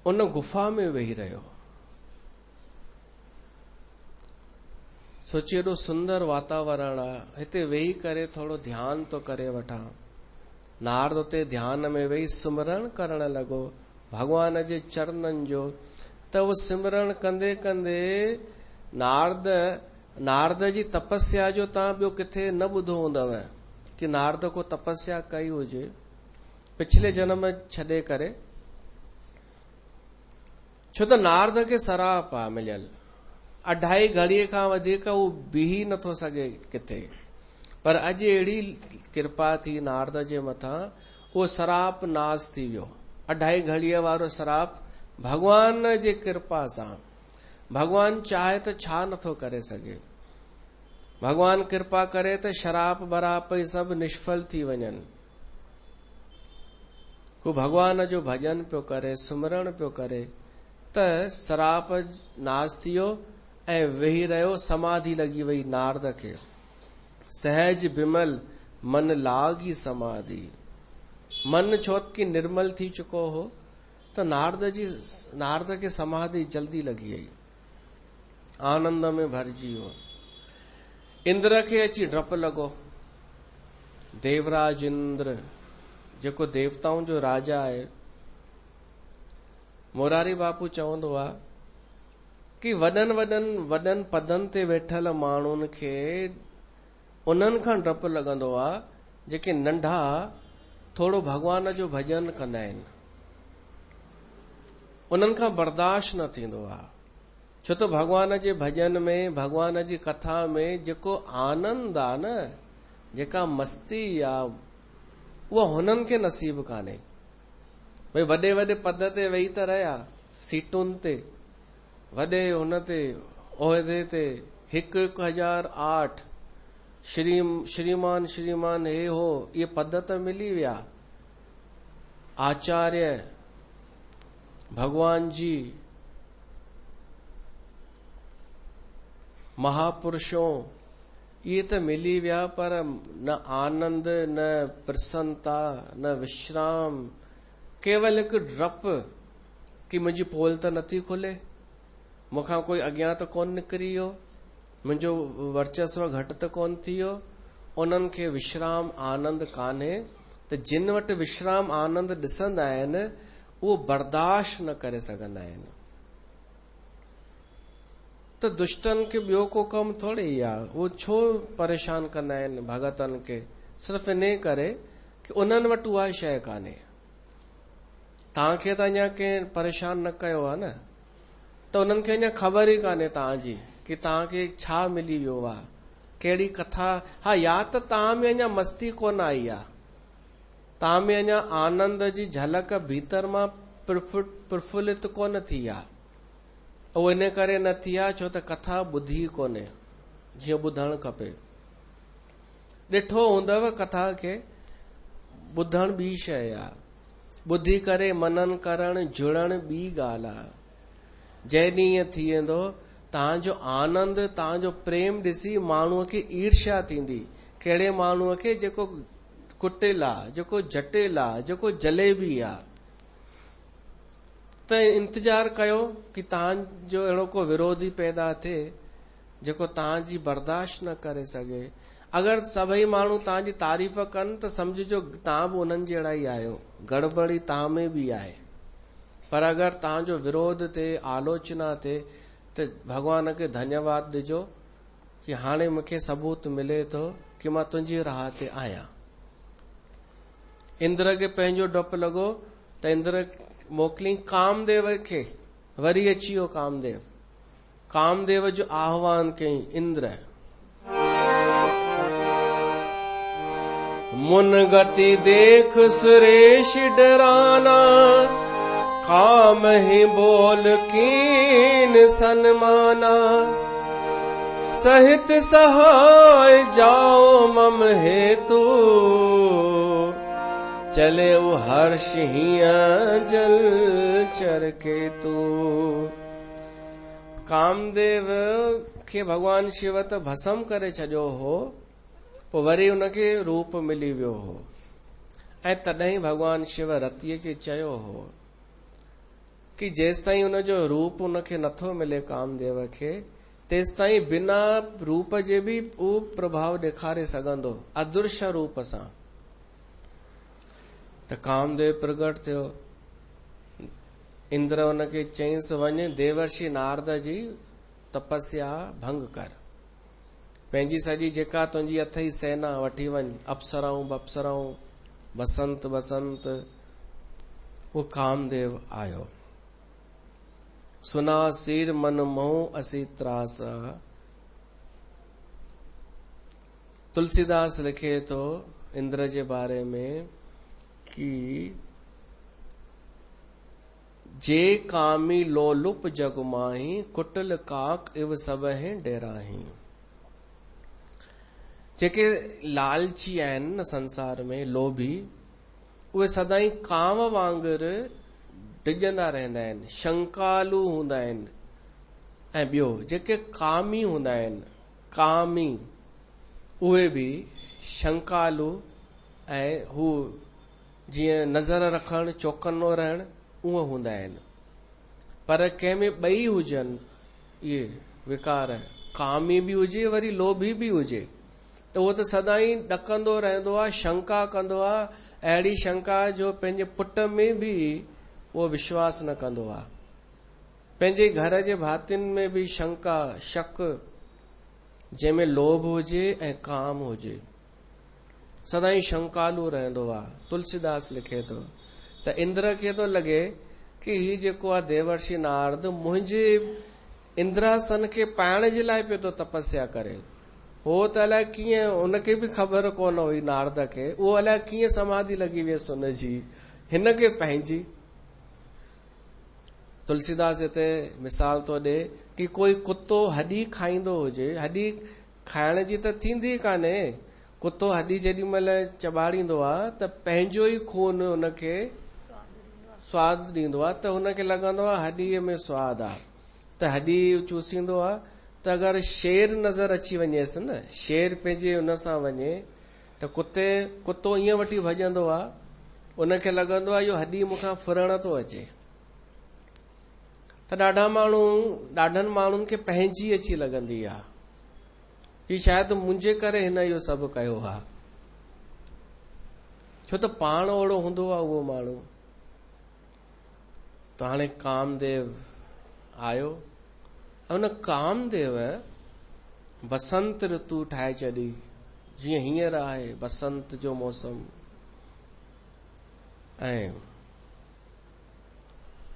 उन गुफा में वेही रहियो। सोचिए एॾो सुंदर वातावरण आहे, हिते वेही करे थोरो ध्यान तो करे वठां। नारद उते ध्यान में वेही सिमरण करण लॻो भगवान जे चरणनि जो। त उहो सिमरण कंदे कंदे नारद जी तपस्या जो तव्हां ॿियो किथे न ॿुधो हूंदव कि नारद को तपस्या कई हुजे पिछले जन्म छॾे करे। छो त नारद खे सराप आहे मिलियल। 2.5 घड़ीअ खां वधीक हू बीही नथो सघे किथे। पर अॼु अहिड़ी कृपा थी नारद जे मथां, उहो सराप नास थी वियो। 2.5 घड़ीअ वारो सराप भगवान जे कृपा सां। भगवान चाहे त छा नथो करे सघे। भगवान कृपा करे त शराप बराप सभु निष्फल थी वञनि। हू भगवान जो भजन पियो करे, सुमरण पियो करे, त सराप नास थी वियो ऐं वेही रहियो। समाधि लॻी वई नारद खे। सहज बिमल मन लागी समाधि। मन छो कि निर्मल थी चुको हो, त नारद खे समाधि जल्दी लॻी वई, आनंद में भरिजी वियो। इंद्र खे अची डपु लॻो। देवराज इंद्र जेको देवताउनि जो राजा आहे। मोरारी बापू चवंदो आहे कि वॾनि पदनि ते वेठल माण्हुनि खे उन्हनि खां डपु लॻंदो आहे जेके नंढा थोरो भगवान जो भजन कंदा आहिनि। उन्हनि खां बर्दाश्त न थींदो आहे। छो त भगवान जे भजन में, भगवान जी कथा में जेको आनंद आहे न, जेका मस्ती आहे, उहा हुननि खे नसीब कान्हे। भई वॾे वॾे पद ते वेही त रहिया, सीटुनि ते, वॾे हुन ते उहिदे ते, 1008 श्रीमान हे हो, ये पद त मिली विया। आचार्य भगवान जी महापुरुषों ये तो मिली विया, पर न आनंद, न प्रसन्नता, न विश्राम, केवल एक डप कि मुंहिंजी पोल त नथी खुले, मूंखां कोई अॻियां त कोन निकिरी वियो, मुंहिंजो वर्चस्व घटि त कोन थी वियो। उन्हनि खे विश्राम आनंद कान्हे। त जिन वटि विश्राम आनंद ॾिसंदा आहिनि उहो बर्दाश्त न करे सघंदा आहिनि। त दुष्टनि खे ॿियो को कमु थोड़ी ई आहे, उहो छो परेशान कंदा आहिनि भगतनि खे, सिर्फ़ इन करे कि उन्हनि वटि उहा शइ कान्हे। तव्हांखे त अञा कंहिं परेशान न कयो आहे न, त उन्हनि खे अञा ख़बर ई कान्हे तव्हांजी कि तव्हांखे छा मिली वियो आहे, कहिड़ी कथा। हा, या त तव्हां में अञा मस्ती कोन आई आहे, तव्हां में अञा आनंद जी झलक भीतर मां प्रफुल्लित कोन थी आहे। उहो इन करे न थी आहे छो त कथा ॿुधी कोन्हे जीअं ॿुधणु खपे। ॾिठो हूंदव कथा खे, ॿुधण ॿी शइ आहे, ॿुधी करे मनन करण जुड़ण ॿी ॻाल्हि आहे। जंहिं ॾींहुं ईअं थी वेंदो तव्हांजो आनंद, तव्हांजो प्रेम ॾिसी माण्हूअ खे ईर्ष्या थींदी। कहिड़े माण्हूअ खे जेको कुटिल आहे, जेको जटिल आहे, जेको जलेबी आहे। त इंतजार कयो कि तव्हांजो अहिड़ो को विरोधी पैदा थिए जेको तव्हांजी बर्दाश्त न करे सघे। अगरि सभई माण्हू तव्हांजी तारीफ़ कनि त समझिजो तव्हां बि उन्हनि जहिड़ा ई आहियो, गड़बड़ी तव्हां में बि आहे। पर अगरि तव्हांजो विरोध थिए, आलोचना थिए, त भॻवान खे धन्यवाद ॾिजो कि हाणे मूंखे सबूत मिले थो कि मां तुंहिंजी राह ते आहियां। इंद्र खे पंहिंजो डपु लॻो त इंद्र मोकिलियईं कामदेव खे, वरी अची वियो कामदेव। कामदेव जो आह्वान कयईं इंद्र, मुन गति देख सुरेश डराना, काम ही बोल कीन सन्माना, सहित सहाय जाओ मम हेतु, चले वो हर्ष हिया जल चर केतु। कामदेव खे भगवान शिव त भस्म करे छॾियो हो, पोइ वरी उनखे रूप मिली वियो हो। ऐं तॾहिं भगवान शिव रतीअ खे चयो हो कि जेसिताईं उनजो रूप उनखे नथो मिले कामदेव खे, तेसिताईं बिना रूप जे बि उहो प्रभाव ॾेखारे सघंदो, अदृश्य रूप सां। त कामदेव प्रगट थियो। इंद्र उनखे चयईंसि, वञ देवर्षि नारद जी तपस्या भंग कर, पंहिंजी सॼी जेका तुंहिंजी अथई सेना वठी वञ, अप्सराऊं बप्सराऊं, बसंत बसंत। वो कामदेव आयो। सुना सिर मन मोह असी त्रास। तुलसीदास लिखे थो इंद्र जे बारे में कि जे कामी लोलुप जग माही, कुटिल काक इव सब है डेराही। जेके लालची आहिनि न संसार में, लोभी, उहे सदाई कांव वांगुरु डिॼंदा रहंदा आहिनि, शंकालू हूंदा आहिनि। ऐं ॿियो जेके कामी हूंदा आहिनि, कामी, उहे बि शंकालू ऐं हू जीअं नज़र रखणु, चौकन्नो रहणु, उहे हूंदा आहिनि। पर कंहिंमें ॿई हुजनि इहे विकार, कामी बि हुजे वरी लोभी बि हुजे, त उहो त सदाई ॾकंदो रहंदो आहे, शंका कंदो आहे। अहिड़ी शंका जो पंहिंजे पुट में बि उहो विश्वास न कंदो आहे। पंहिंजे घर जे भातियुनि में बि शंका, शक, जंहिंमें लोभ हुजे ऐं काम हुजे, सदाई शंकालू रहंदो आहे। तुलसीदास लिखे थो त इंद्र खे थो लॻे कि ही जेको आहे देवर्षि नारद मुंहिंजे इंद्रासन खे पाइण जे लाइ पियो थो तपस्या करे। हो त अलाए कीअं, उनखे बि ख़बर कोन हुई नारद खे, उहो अलाए कीअं समाधि लॻी वियसि हुनजी, हिन खे पंहिंजी। तुलसीदास हिते मिसाल थो ॾे कि कोई कुतो हॾी खाईंदो हुजे, हॾी खाइण जी त थींदी कान्हे, कुतो हॾी जेॾी महिल चॿाड़ींदो आहे त पंहिंजो ई खून हुनखे स्वादु ॾींदो आहे, त हुनखे लॻंदो आहे हॾीअ में स्वादु आहे, त हॾी चूसींदो आहे त अगरि शेर नज़र अची वञेसि न, शेर पंहिंजे उन सां वञे त कुतो ईअं वठी भॼंदो आहे, उनखे लॻंदो आहे इहो हॾी मूंखां फुरण थो अचे। त ॾाढनि माण्हुनि खे पंहिंजी अची लॻंदी आहे कि शायदि मुंहिंजे करे हिन इहो सभु कयो आहे, छो त पाण ओड़ो हूंदो आहे उहो माण्हू। त हाणे कामदेव आयो, उन कामदेव बसंत ऋतु ठाहे छॾी, जीअं हींअर आहे बसंत जो मौसम, ऐं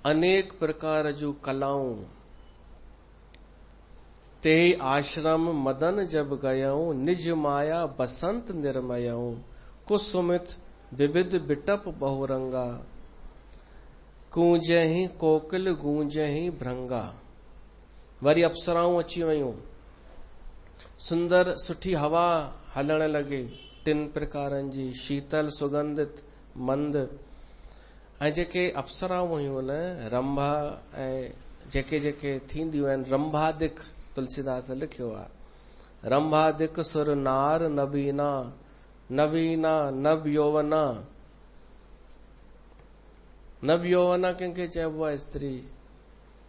अनेक प्रकार जूं कलाऊं। ते आश्रम मदन जब गयऊं, निज माया बसंत निर्मयऊं, कुसुमित विविध बिटप बहुरंगा, गूंजहि कोकिल गूंजहि भृंगा। वरी अप्सराऊं अची वयूं, सुंदर सुठी हवा हलण लॻे, 3 प्रकारनि जी, शीतल सुगंधित मंद। ऐं जेके अप्सराऊं हुयूं न, रंभा ऐं जेके जेके थींदियूं आहिनि, रंभादिक तुलसीदास लिखियो आहे, रंभादिक सुर नार नवीना, नवीना नव यौवना। नव यौवना कंहिंखे चइबो आहे? स्त्री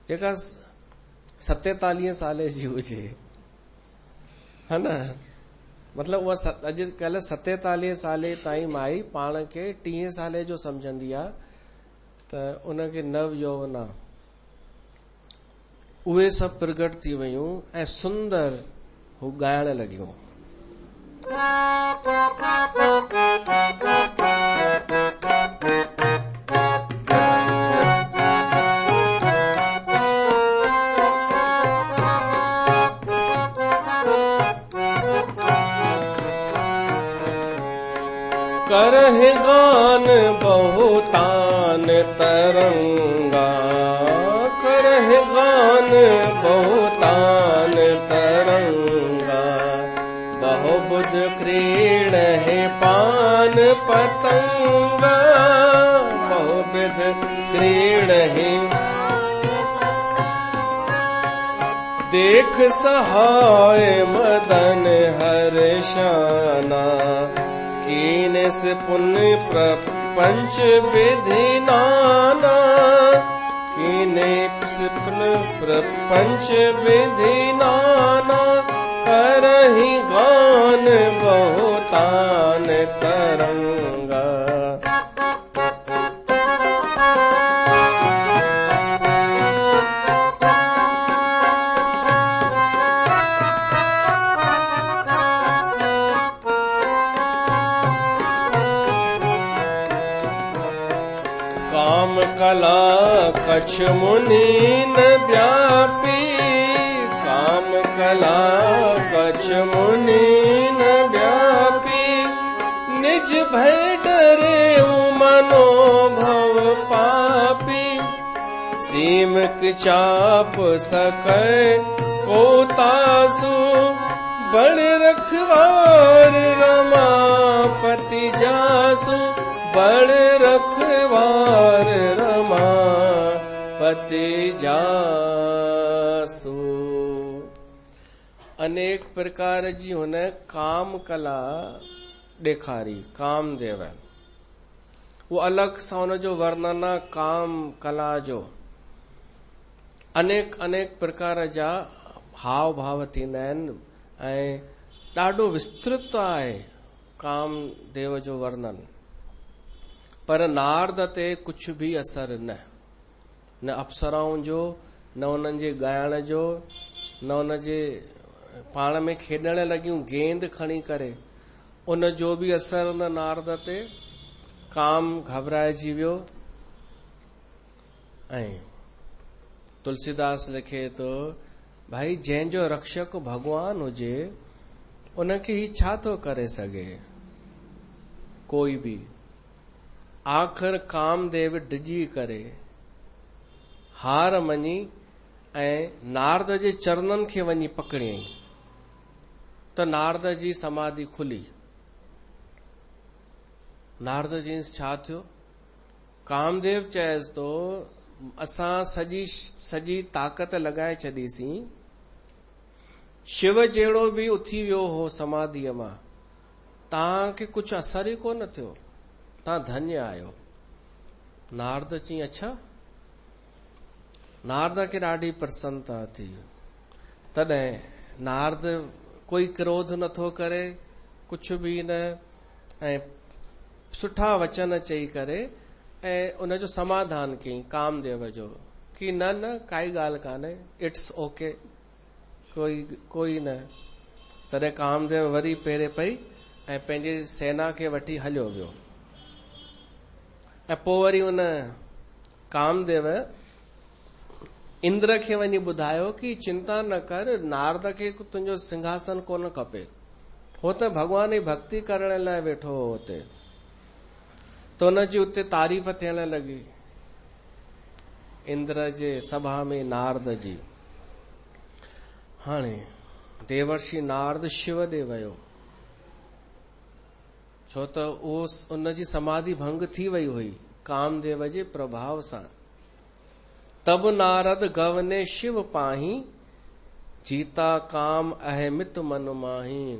जेका 47 साले जी हुजे, है न, मतलब उहा अॼुकल्ह 47 साले ताईं माई पाण खे 30 साले जो समझंदी आहे, त उनखे नव यौवना। उहे सभु प्रगट थी वयूं ऐं सुंदर हू ॻाइण लॻियूं। करहि गान बहुतान तरंगा, करहि गान बहुतान तरंगा, बहुबुध क्रीड़हि पान पतंगा, बहुविध क्रीड़हि। देख सहाय मदन हर्षाना, कीनस पुण्य प्रपंच विधि नाना, कीनस पुण्य प्रपंच विधि नाना, करहि गान बहुतान तरंगा। काम कला कछ मुनि न व्यापी, काम कला कछ मुनि न व्यापी, निज भय डरे मनोभव पापी, सीमक चाप सकै को तासु, बड़ रखवार रमापति जासु, बड़ रखवार रमापति जासु। अनेक प्रकार जी हुन काम कला ॾेखारी कामदेव। वो अलॻि सां हुन जो वर्णन आहे काम कला जो। अनेक अनेक प्रकार जा हाव भाव थींदा आहिनि ऐं ॾाढो विस्तृत आहे कामदेव जो वर्णन। पर नारद ते कुझु बि असर न अप्सराउनि जो, न उन्हनि जे ॻाइण जो, न उन जे पाण में खेॾण लॻियूं गेंद खणी करे, उन जो बि असर न नारद ते। काम घबराइजी वियो ऐं तुलसीदास लिखे थो, भाई जंहिंजो रक्षक भगवान हुजे उनखे ही छा थो करे सघे कोई बि। आख़िर कामदेव डिॼी करे हार मञी ऐं नारद जे चरणनि खे वञी पकड़ियईं त नारद जी समाधि खुली। नारद जी छा थियो? कामदेव चएसि थो, असां सॼी ताक़त लॻाए छॾीसीं शिव जहिड़ो बि उथी वियो हो समाधीअ मां, तव्हांखे कुझु असर ई कोन थियो, तव्हां धन्य आहियो। नारद चई अच्छा। नारद खे ॾाढी प्रसन्नता थी। तॾहिं नारद कोई क्रोध नथो करे, कुझु बि न, ऐं सुठा वचन चई करे ऐं उनजो समाधान कयईं कामदेव जो कि न न काई ॻाल्हि कान्हे, इट्स ओके, कोई न। तॾहिं कामदेव वरी पेरे पई ऐं पंहिंजी सेना खे वठी हलियो वियो। ऐं पोइ वरी उन कामदेव इंद्र खे वञी ॿुधायो कि चिंता न कर, नारद खे तुंहिंजो सिंहासन कोन खपे, हो त भॻवान जी भक्ति करण लाइ वेठो हो हुते। त हुनजी उते तारीफ़ थियण लॻी इंद्र जे सभा में नारद जी। हाणे देवर्षि नारद शिव ॾे वियो, छो त उहो उनजी समाधि भंग थी वई हुई कामदेव जे प्रभाव सां। तब नारद गवने शिव पाही, जीता काम अहमित मन माही।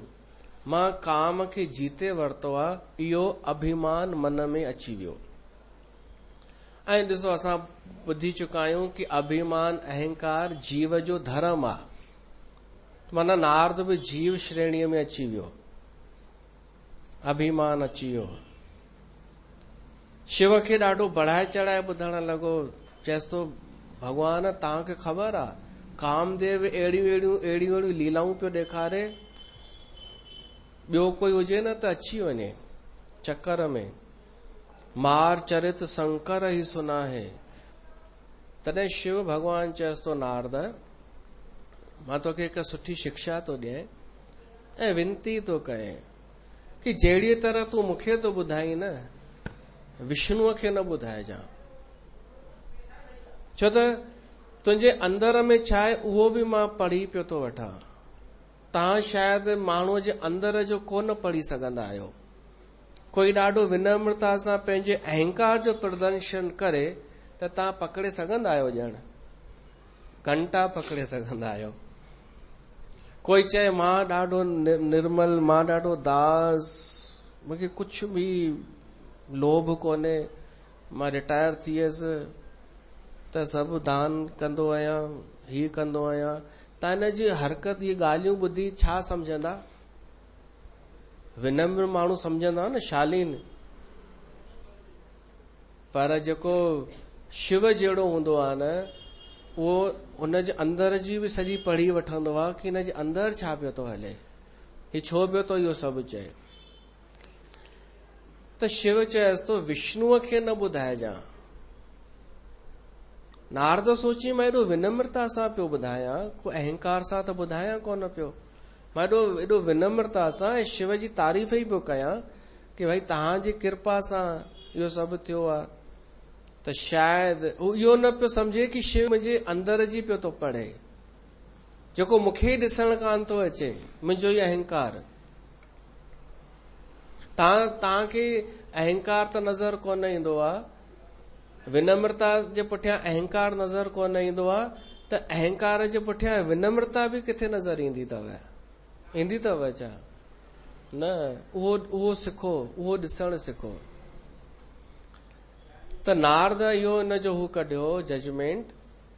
मां काम खे जीते वरितो आहे, इहो अभिमान मन में अची वियो। ऐं ॾिसो असां ॿुधी चुका आहियूं कि अभिमान अहंकार जीव जो धर्म आहे, माना नारद बि जीव श्रेणीअ में अची वियो, अभिमान अची वियो। शिव खे ॾाढो बढ़ाए चढ़ाए ॿुधण लॻो, चएसि थो भॻवान तव्हांखे ख़बर आहे कामदेव अहिड़ियूं लीलाऊं पियो ॾेखारे, ॿियो कोई हुजे न त अची वञे चक्कर में, मार चरित शंकर ही सुना है। तॾहिं शिव भगवान चएसि थो नारद मां तोखे हिकु सुठी शिक्षा थो ॾियां ऐं विनती थो कयां कि जहिड़ी तरह तूं मूंखे थो ॿुधाई न, विष्णुअ खे न ॿुधाइजां, छो त तुंहिंजे अंदर में छा आहे उहो बि मां पढ़ी पियो थो वठां। तव्हां शायदि माण्हूअ जे अंदर जो कोन पढ़ी सघंदा आहियो। कोई ॾाढो विनम्रता सां पंहिंजे अहंकार जो प्रदर्शन करे त तव्हां पकड़े सघंदा आहियो, ॼण घंटा पकड़े सघंदा आहियो। कोई चए मां ॾाढो निर्मल, मां ॾाढो दास, मूंखे कुझु बि लोभ कोन्हे, मां रिटायर थी वियसि त सभु दान कंदो आहियां, हीअ कंदो आहियां। तव्हां हिन जी हरकत, इहे ॻाल्हियूं ॿुधी छा सम्झंदा? विनम्र माण्हू सम्झंदा न, शालीन। पर जेको शिव जहिड़ो हूंदो आहे न, उहो हुनजे अंदर जी बि सॼी पढ़ी वठंदो आहे कि हिन जे अंदर छा पियो थो हले, हीउ छो पियो थो इहो सभु चए। त शिव चएसि थो विष्णुअ खे न ॿुधाइजां। नारद सोची मां एॾो विनम्रता सां पियो ॿुधायां, को अहंकार सां त ॿुधायां कोन पियो, मां एॾो विनम्रता सां ऐं शिव जी तारीफ़ ई पियो कयां कि भई तव्हांजी कृपा सां इहो सभु थियो आहे। त शायदि हू इहो न पियो सम्झे कि शिव मुंहिंजे अंदर जी पियो थो पढ़े, जेको मूंखे ॾिसण कान थो अचे, मुंहिंजो ई अहंकार। तव्हांखे अहंकार त नज़र कोन ईंदो आहे, विनम्रता जे पुठियां अहंकार नज़र कोन ईंदो आहे, त अहंकार जे पुठियां विनम्रता बि किथे नज़र ईंदी अथव छा? न, उहो सिखो, उहो ॾिसणु सिखो। त नारद इहो इन जो हू कढियो जजमेंट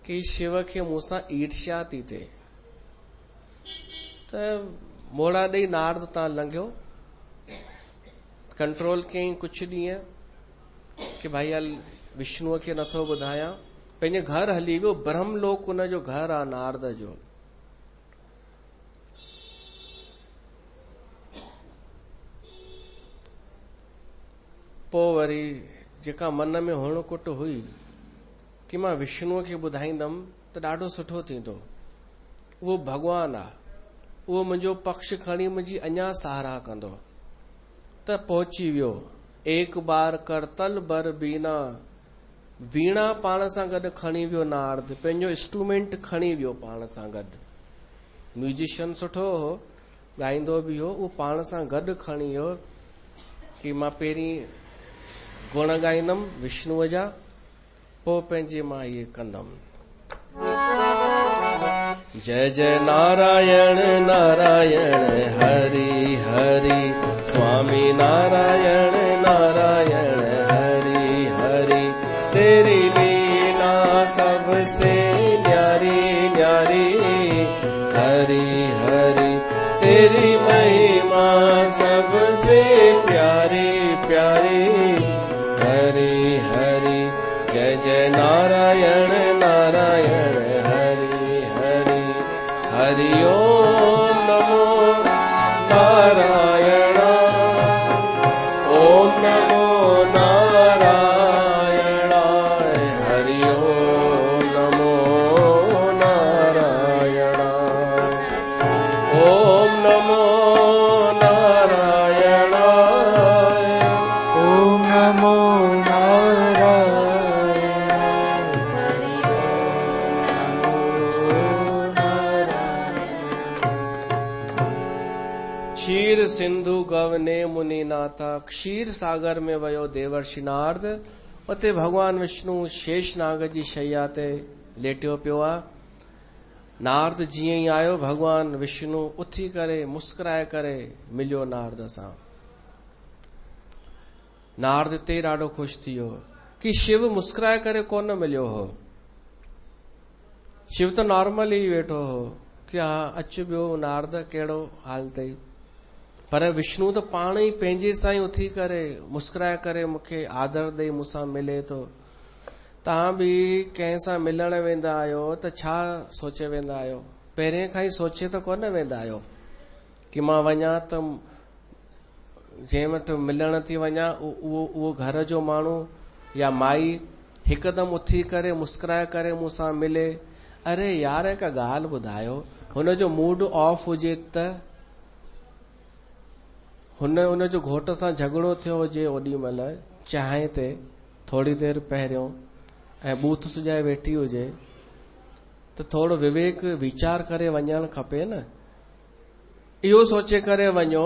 कि शिव खे मूंसां ईर्ष्या थी थिए। त मोड़ा ॾेई नारद तां लंघियो, कंट्रोल कयईं कुझु ॾींहं कि भाई हल विष्णुअ खे नथो ॿुधायां, पंहिंजे घर हली वियो। ब्रह्मलोक उनजो घर आहे नारद जो। पोइ वरी जेका मन में हुण कुट हुई कि मां विष्णुअ खे ॿुधाईंदमि त ॾाढो सुठो थींदो, उहो भॻवानु आहे, उहो मुंहिंजो पक्ष खणी मुंहिंजी अञा सहारा कंदो। त पहुची वियो। एक बार करतल बर बीना, वीणा पाण सां गॾु खणी वियो नारद, पंहिंजो इंस्ट्रूमेंट खणी वियो पाण सां गॾु। म्यूजिशियन सुठो हो, ॻाईंदो बि हो, उहो पाण सां गॾु खणी वियो कि मां पहिरीं गुण ॻाईंदमि विष्णुअ जा, पोइ पंहिंजे मां इहे कंदमि। जय जय नारायण नारायण हरि हरि, स्वामी नारायण नारायण हरि हरि। तेरी लीला सबसे न्यारी न्यारी, हरि हरि। तेरी महिमा सबसे प्यारी प्यारी, हरि हरि। जय जय नारायण नारायण हरि हरि। हरि ओम नमो नारायण, ओम नमो नारायण। हरि ओम नमो नारायण, ओम नमो नारायण, ओम नमो नारायण। क्षीर सिंधु गवने मुनि नाथा, क्षीर सागर में वयो देवर्षि नारद। उते भगवान विष्णु शेषनाग जी शैया ते लेटियो पियो आहे। नारद जीअं ई आयो, भगवान विष्णु उथी करे मुस्कुराए करे मिलियो नारद सां। नारद ते ॾाढो ख़ुशि थी वियो कि शिव मुस्कुराए करे कोन मिलियो हो। शिव त नॉर्मल ई वेठो हो कि हा अच ॿियो नारद कहिड़ो हाल अथई, पर विष्णु त पाण ई पंहिंजे सां ई उथी करे मुस्कुराए करे मूंखे आदर ॾेई मूंसां मिले थो। तव्हां बि कंहिं सां मिलण वेंदा आहियो त छा सोचे वेंदा आहियो? पहिरें खां ई सोचे त कोन वेंदा आहियो कि मां वञा त जंहिं वटि मिलण थी वञा उहो घर जो माण्हू या माई हिकदमि उथी करे मुस्कुराए करे मूंसां मिले। अरे यार हिकु ॻाल्हि ॿुधायो, हुनजो मूड ऑफ हुजे त हुनजो घोट सां झगड़ो थियो हुजे ओॾी महिल चांहि ते थोड़ी देरि पहिरियों ऐं बूथ सुॼाए वेठी हुजे त थोरो विवेक वीचार करे वञणु खपे न। इहो सोचे करे वञो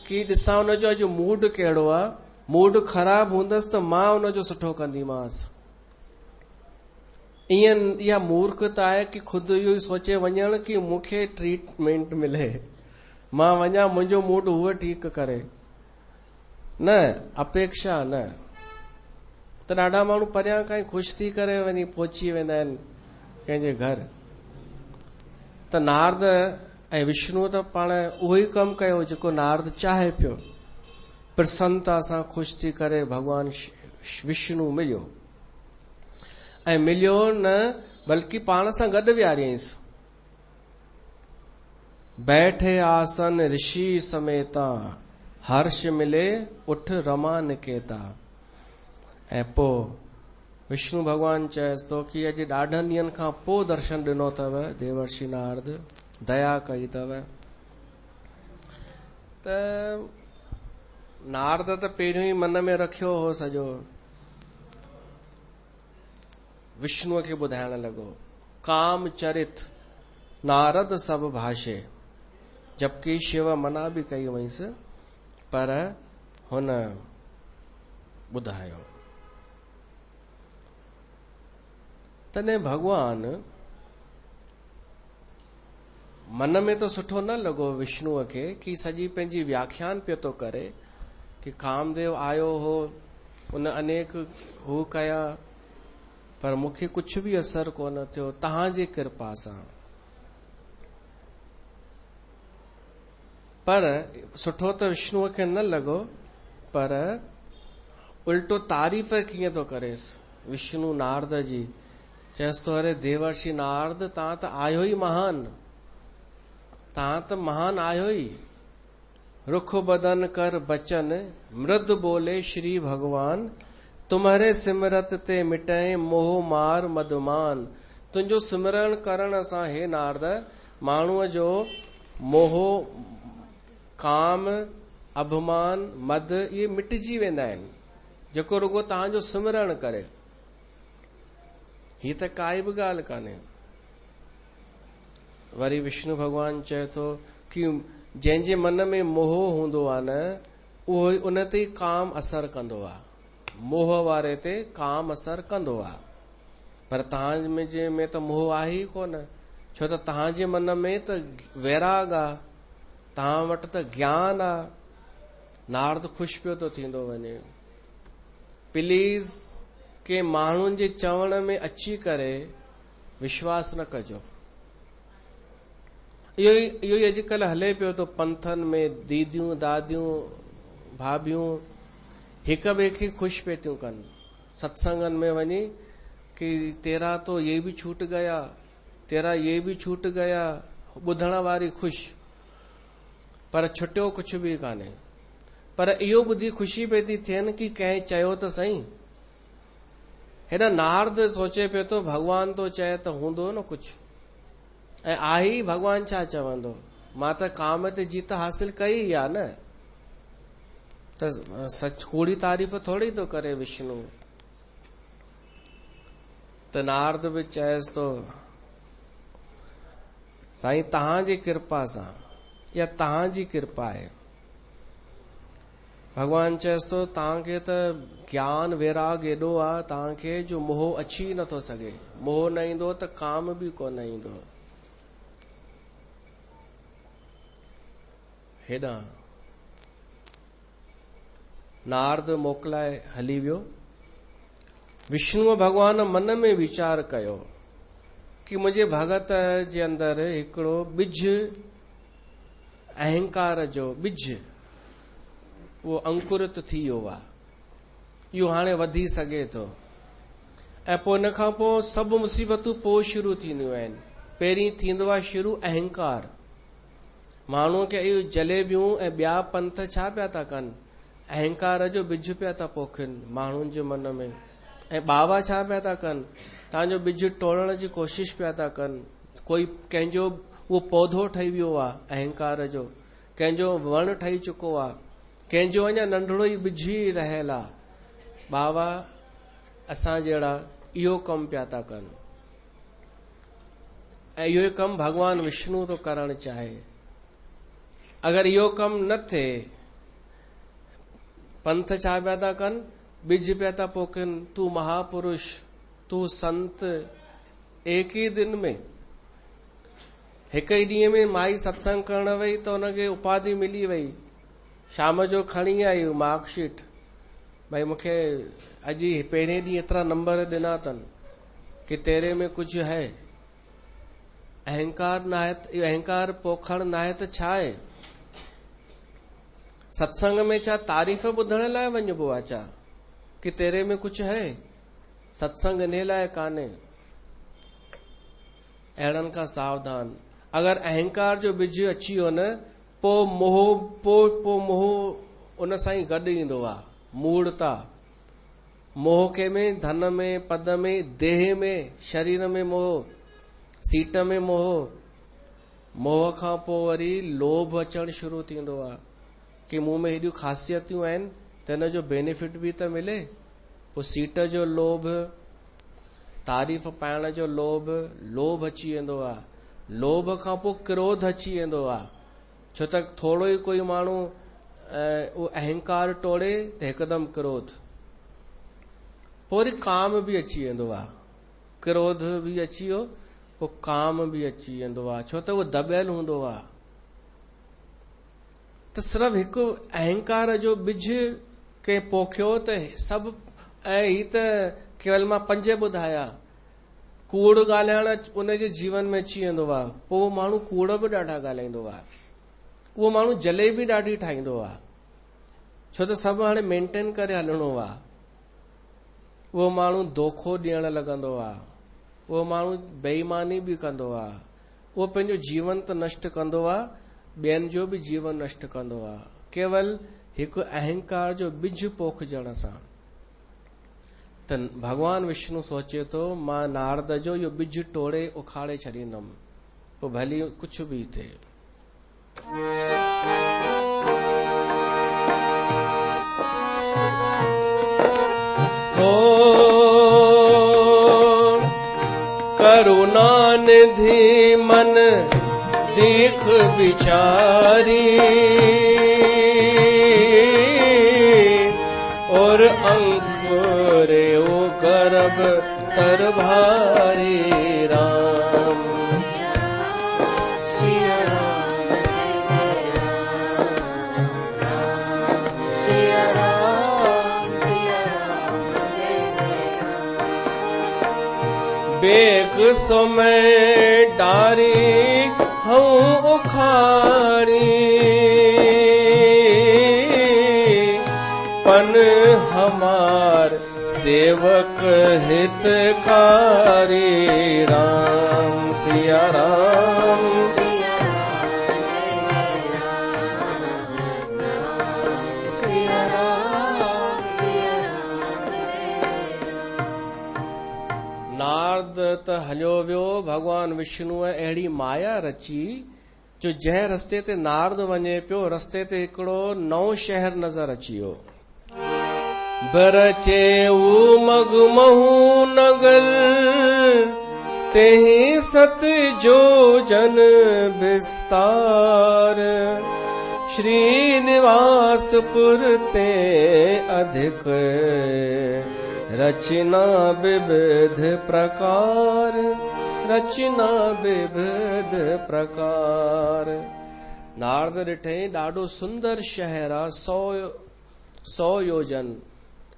कि ॾिसां हुनजो अॼु मूड कहिड़ो आहे, मूड ख़राब हूंदसि त मां हुनजो सुठो कंदीमांसि। ईअं इहा मूर्खता आहे कि खुदि इहो ई सोचे वञणु कि मूंखे ट्रीटमेंट मिले, मां वञा मुंहिंजो मूड हूअ ठीकु करे, न अपेक्षा न। त ॾाढा माण्हू परियां खां ई ख़ुशि थी करे वञी पहुची वेंदा आहिनि कंहिंजे घर। त नारद ऐं विष्णु त पाण उहो ई कमु कयो जेको नारद चाहे पियो। प्रसन्नता सां ख़ुशि थी करे भगवान विष्णु मिलियो, ऐं मिलियो न बल्कि पाण सां गॾु विहारियईंसि। बैठे आसन ऋषि समेता, हर्ष मिले उठ रमा निकेता। ऐं पोइ विष्णु भगवान चएसि थो कि अॼु ॾाढनि ॾींहंनि खां पोइ दर्शन ॾिनो अथव देवर्षि नारद, दया कई अथव। त नारद त पहिरियों ई मन में रखियो हो सॼो, विष्णुअ खे ॿुधाइण लॻो काम चरित नारद सब भाषे, जबकि शिव मना बि कई वईंसि पर हुन ॿुधायो। तॾहिं भगवान मन में तो सुठो न लॻो विष्णुअ खे कि सॼी पंहिंजी व्याख्यान पियो थो करे कि कामदेव आयो हो, उन अनेक हू कया, पर मूंखे कुझु बि असर कोन थियो तव्हांजी कृपा सां। पर सुठो त विष्णुअ खे न लॻो, पर उल्टो तारीफ़ कीअं थो करेसि विष्णु नारद जी। चएसि थो अरे देवर्षि नारद तव्हां त आयो ई महान, तव्हां त महान आयो ई। रुख बदन कर बचन मृद बोले श्री भगवान, तुम्हारे सिमरत ते मिटाए मोह मार मदमान। तुंहिंजो सिमरण करण सां हे नारद माण्हूअ जो मोह काम अभिमान मद इहे मिटिजी वेंदा आहिनि, जेको रुगो तव्हांजो सिमरण करे। ही त काई बि ॻाल्हि कान्हे। वरी विष्णु भगवान चए थो कि जंहिंजे मन में मोह हूंदो आहे न, उहो उन ते काम असर कंदो आहे, मोह वारे ते काम असर कंदो आहे। पर तव्हां में त मोह आहे ई कोन, छो त तव्हांजे मन में त वैराग आ, तव्हां वटि त ज्ञान आ। नारद ख़ुशि पियो थो थींदो वञे। प्लीज़ के माण्हुनि जे चवण में अची करे विश्वास न कजो। इहो ई अॼुकल्ह हले पियो थो पंथनि में। दीदियूं दादियूं भाभियूं हिक ॿिए खे ख़ुशि पिए थियूं कनि सत्संगनि में वञी कि तेरा तो ये भी छूट गया, तेरा ये भी छूट गया। ॿुधण वारी ख़ुशि, पर छुटियो कुझु बि कान्हे। पर इहो ॿुधी ख़ुशी पई थी थियनि कि कंहिं चयो त सही। हिन नारद सोचे पियो थो भॻवान तो चए त हूंदो न कुझु, ऐं आहे भॻवान छा चवंदो, मां त काम ते जीत हासिल कई आहे न, त सच कूड़ी तारीफ़ थोड़ी थो करे विष्णु। त नारद बि चएसि थो साईं तव्हांजी कृपा सां, या तव्हांजी कृपा आहे। भगवान चएसि थो तव्हांखे त ज्ञान वैराग एॾो आहे तव्हांखे जो मोह अची नथो सघे। मोह न ईंदो त काम बि कोन ईंदो। हेॾां नारद मोकिलाए हली वियो। विष्णु भगवान मन में वीचार कयो कि मुंहिंजे भगत जे अंदरि हिकिड़ो ॿिज अहंकार जो ॿिज उहो अंकुरित थी वियो आहे, इहो हाणे वधी सघे थो। ऐं पोइ इन खां पोइ सभु मुसीबतूं पोइ शुरू थींदियूं आहिनि। पहिरीं थींदो आहे शुरू अहंकार। माण्हूअ खे इहो जलेबियूं ऐं ॿिया पंथ छा पिया था कनि, अहंकार जो ॿिज पिया था पोखनि माण्हुनि जे मन में। ऐं बाबा छा पिया था कनि, तव्हांजो ॿिज टोड़ण जी कोशिशि पिया था कनि। कोई कंहिंजो उहो पौधो ठही वियो आहे अहंकार जो, कंहिंजो वण ठही चुको आहे, कंहिंजो अञा नंढड़ो ई ॿिज ई रहियल आहे। बाबा असां जहिड़ा इहो कमु पिया था कनि, ऐं इहो कमु भॻवान विष्णु थो करणु चाहे। अगरि इहो कमु न थिए, पंथ छा पिया था कनि, ॿिज पिया था पोखनि। तू महापुरुष, तू संत। एक ही दिन में, हिक ई ॾींहं में माई सत्संग करण वई त हुनखे उपाधि मिली वई। शाम जो खणी आई मार्कशीट, भई मूंखे अॼु पहिरें ॾींहुं एतिरा नंबर ॾिना अथनि कि तेरे में कुझु है। अहंकार न आहे, अहंकार पोखण न आहे त छा आहे? सत्संग में छा तारीफ़ ॿुधण लाइ वञिबो आहे छा कि तेरे में कुझु है? सत्संग इन लाइ कान्हे। अहिड़नि खां सावधान। अगरि अहंकार जो ॿिज अची वियो न, पोइ मोह उन सां ई गॾु ईंदो आहे। मूढ़ता मोह के में, धन में, पद में, देह में, शरीर में मोह, सीट में मोह। मोह खां पोइ वरी लोभ अचणु शुरू थींदो आहे कि मूं में हेॾियूं ख़ासियतूं आहिनि त हिन जो बेनिफिट बि त मिले। पोइ सीट जो लोभ, तारीफ़ पाइण जो लोभ, लोभ अची वेंदो आहे। लोभ खां पोइ क्रोध अची वेंदो आहे। छो त थोरो ई कोई माण्हू उहो अहंकार टोड़े त हिकदमि क्रोध। पोइ वरी काम बि अची वेंदो आहे। क्रोध बि अची वियो, पोइ काम बि अची वेंदो आहे, छो त उहो दॿियल हूंदो आहे। त सिर्फ़ु हिकु अहंकार जो ॿिज कंहिं पोखियो त सभु। ऐं ही त केवल मां 5 ॿुधाया। कूड़ ॻाल्हाइण उनजे जीवन में अची वेंदो आहे, पोइ माण्हू कूड़ बि ॾाढा ॻाल्हाईंदो आहे। उहो माण्हू जलेबी ॾाढी ठाहींदो आहे, छो त सभु हाणे मेंटेन करे हलणो आहे। उहो माण्हू धोखो ॾियण लॻंदो आहे, उहो माण्हू बेईमानी बि कंदो आहे, उहो पंहिंजो जीवन त नष्ट कंदो आहे, ॿियनि जो बि जीवन नष्ट कंदो आहे, केवल हिकु अहंकार जो ॿिज पोखजण सां। त भगवान विष्णु सोचे थो मां नारद जो इहो ॿिज टोड़े उखाड़े छॾींदुमि, पोइ भली कुझु बि थिए। करुणा निधि मन देख बिचारी, और अंकुरे ओ गर्भ तर भारी राम। बेक समय डारी हूँ उखाड़ी, पन हमार सेवक हितकारी। राम सिया राम, नारद त हलियो वियो। भगवान विष्णुअ अहिड़ी माया रची जो जंहिं रस्ते ते नारद वञे पियो, रस्ते ते हिकिड़ो नओं शहर नज़र अची वियो। बरचे ऊ मगमहू नगर, तेहि सत जो जन विस्तार। श्रीनिवासपुर ते अधिक, रचना विविध प्रकार, रचना विविध प्रकार। नारद ॾिठई ॾाढो सुंदर शहर आहे, 100 योजन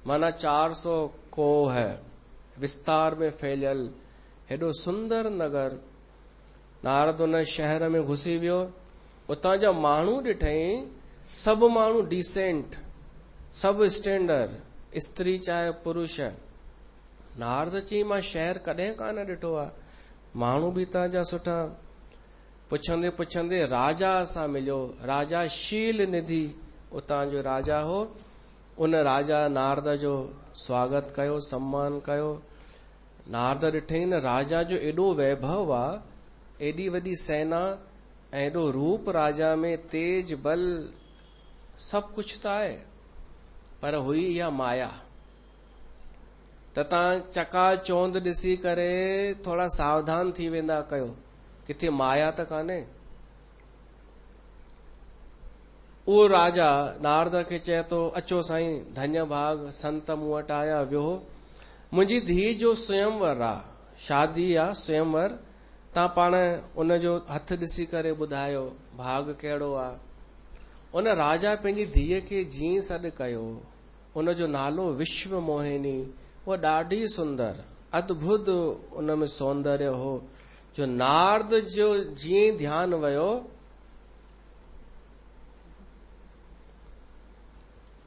माना 400 कोह विस्तार में फैलियल हेॾो सुंदर नगर। नारद उन शहर में घुसी वियो। उतां जा माण्हू ॾिठई, सभु माण्हू डिसेंट, सभु स्टैंडर्ड, स्त्री चाहे पुरुष। नारद चई मां शहर कॾहिं कान ॾिठो आहे, माण्हू बि हितां जा सुठा। पुछंदे पुछंदे राजा सां मिलियो, राजा शील निधि उतां जो राजा हो। उन राजा नारद जो स्वागत कयो, सम्मान कयो। नारद ॾिठई न राजा जो एॾो वैभव आहे, एॾी वॾी सेना ऐं एॾो रूप राजा में, तेज बल सभु कुछ त आहे, पर हुई इहा माया। त तव्हां चकाचौंध ॾिसी करे थोड़ा सावधान थी वेंदा कयो, किथे माया त कान्हे। उहो राजा नारद खे चए थो, अचो साईं धन्य भाग, संत मूं वटि आया, वियो। मुंहिंजी धीउ जो स्वयंवर आहे, शादी आहे, स्वयंवर। तव्हां पाण उनजो हथ ॾिसी करे ॿुधायो भाग कहिड़ो आहे। उन राजा पंहिंजी धीअ खे जीअं सॾु कयो, उनजो नालो विश्व मोहिनी। उहा ॾाढी सुंदर, अद्भुत उनमें सौंदर्य हो, जो नारद जो जीअं ध्यानु वियो,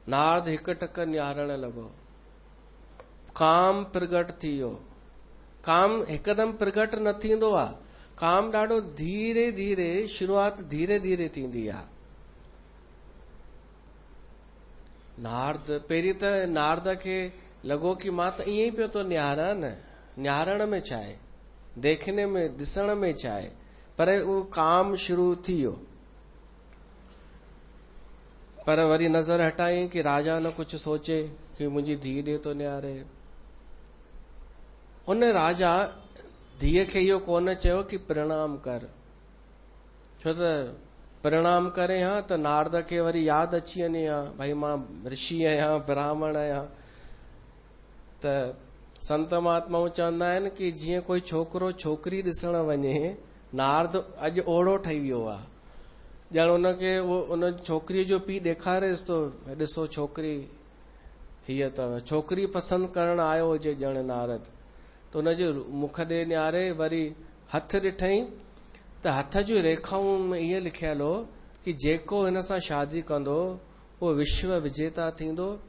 नारद हिक टक निहारण लॻो। काम प्रगट थी वियो। काम हिकदम प्रगट न थींदो आहे, काम ॾाढो धीरे धीरे, शुरूआत धीरे धीरे थींदी आहे। नारद पहिरीं त नारद खे लॻो कि मां त ईअं ई पियो थो निहारां न, निहारण में छा आहे, देखने में, ॾिसण में छा आहे, पर उहो काम शुरू थी वियो। पर वरी नज़र हटाई कि राजा न कुछ सोचे कि मुंहिंजी धीउ ॾे थो निहारे। उन राजा धीअ खे इहो कोन चयो कि प्रणाम कर, छो त प्रणाम करे हा त नारद खे वरी यादि अची वञे हा, भाई मां ऋषि आहियां, ब्राह्मण आहियां। त संत महात्माऊं चवंदा आहिनि कि जीअं कोई छोकिरो छोकिरी ॾिसण वञे, नारद अॼु ओड़ो ठही वियो आहे, ॼण उनखे उन छोकिरीअ जो पीउ ॾेखारेसि थो, ॾिसो छोकिरी हीअ अथव, छोकिरी पसंदि करण आयो हुजे ॼण नारद। त उनजे मुख ॾे निहारे, वरी हथ ॾिठई त हथ जूं रेखाऊं में इहे लिखियल हो कि जेको हिन सां शादी कंदो उहो विश्व विजेता थींदो,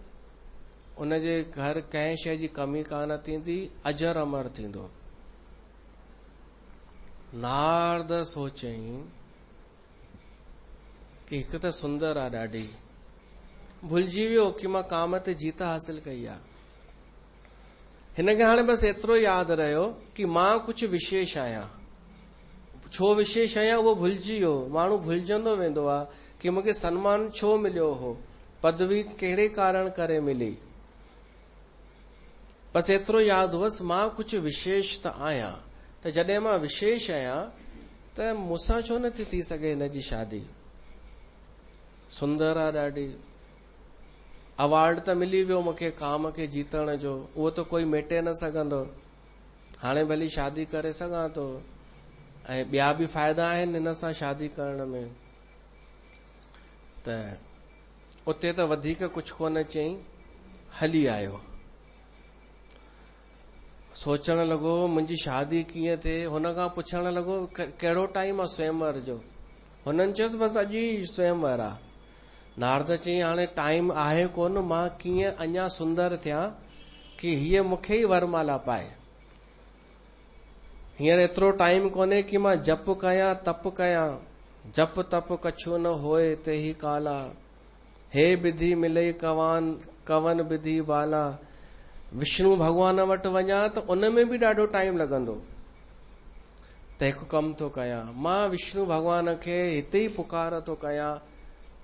उनजे घर कंहिं शइ जी कमी कान थींदी, अजर अमर थींदो। नारद सोचई कि हिकु त सुंदर आहे ॾाढी, भुलिजी वियो कि मां काम ते जीत हासिल कई आहे। हिनखे हाणे बसि एतिरो यादि रहियो कि मां कुझु विशेष आहियां। छो विशेष आहियां उहो भुलिजी वियो। माण्हू भुलिजंदो वेंदो आहे कि मूंखे सम्मान छो मिलियो हो, पदवी कहिड़े कारण करे मिली। बसि एतिरो यादि हुअसि मां कुझु विशेष त आहियां, त जॾहिं मां विशेष आहियां त मूंसां छो नथी थी सघे हिन जी शादी। सुंदर आहे ॾाढी, अवार्ड त मिली वियो मूंखे काम खे जीतण जो, उहो त कोई मेटे न सघंदो। हाणे भली शादी करे सघां थो, ऐं ॿिया बि फ़ाइदा आहिनि हिन सां शादी करण में। त उते त वधीक कुझु कोन चई, हली आयो। सोचण लॻो मुंहिंजी शादी कीअं थिए। हुन खां पुछण लॻो कहिड़ो टाइम आहे स्वयंवर जो। हुननि चयोसि बसि अॼु ई स्वयंवर आहे। नारद चई हाणे टाइम आहे कोन, मां कीअं अञा सुंदर थियां कि हीअ मूंखे ई वरमाला पाए। हींअर एतिरो टाइम कोन्हे कि मां जप कयां तप कयां। जप तप कछु न होए ते ही काला, हे विधि मिले कवन विधि बाला। विष्णु भगवान वटि वञा त उन में बि ॾाढो टाइम लॻंदो। त हिकु कमु थो कयां, मां विष्णु भगवान खे हिते ई पुकार थो कयां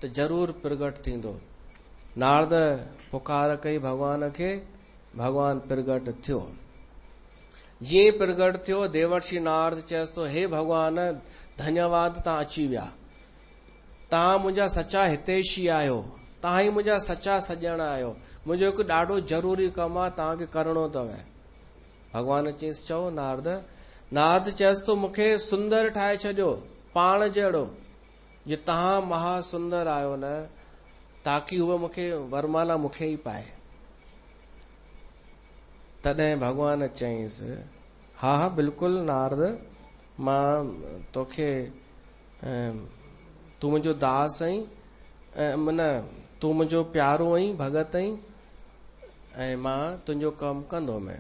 त ज़रूर प्रगट थींदो। नारद पुकार कई भगवान खे, भगवान प्रगट थियो। जीअं प्रगट थियो देवर्षि नारद चयसि तो, हे भगवान धन्यवाद, तव्हां अची विया। तव्हां मुंहिंजा सचा हितैषी आहियो, तव्हां ई मुंहिंजा सचा सॼण आहियो। मुंहिंजो हिकु ॾाढो ज़रूरी कमु आहे, तव्हांखे करणो अथव। भगवान चयसि चओ नारद। नारद चयसि तो, मूंखे सुंदर ठाहे छॾियो पाण जहिड़ो, जे तव्हां महासुंदर आहियो न, ताकि उहा मूंखे वरमाला मूंखे ई पाए। तॾहिं भगवान चयईंसि हा हा बिल्कुलु नारद, मां तोखे तूं मुंहिंजो दास आहीं, माना तूं मुंहिंजो प्यारो आहीं, भगत आहीं, ऐं मां तुंहिंजो कमु कंदोमि।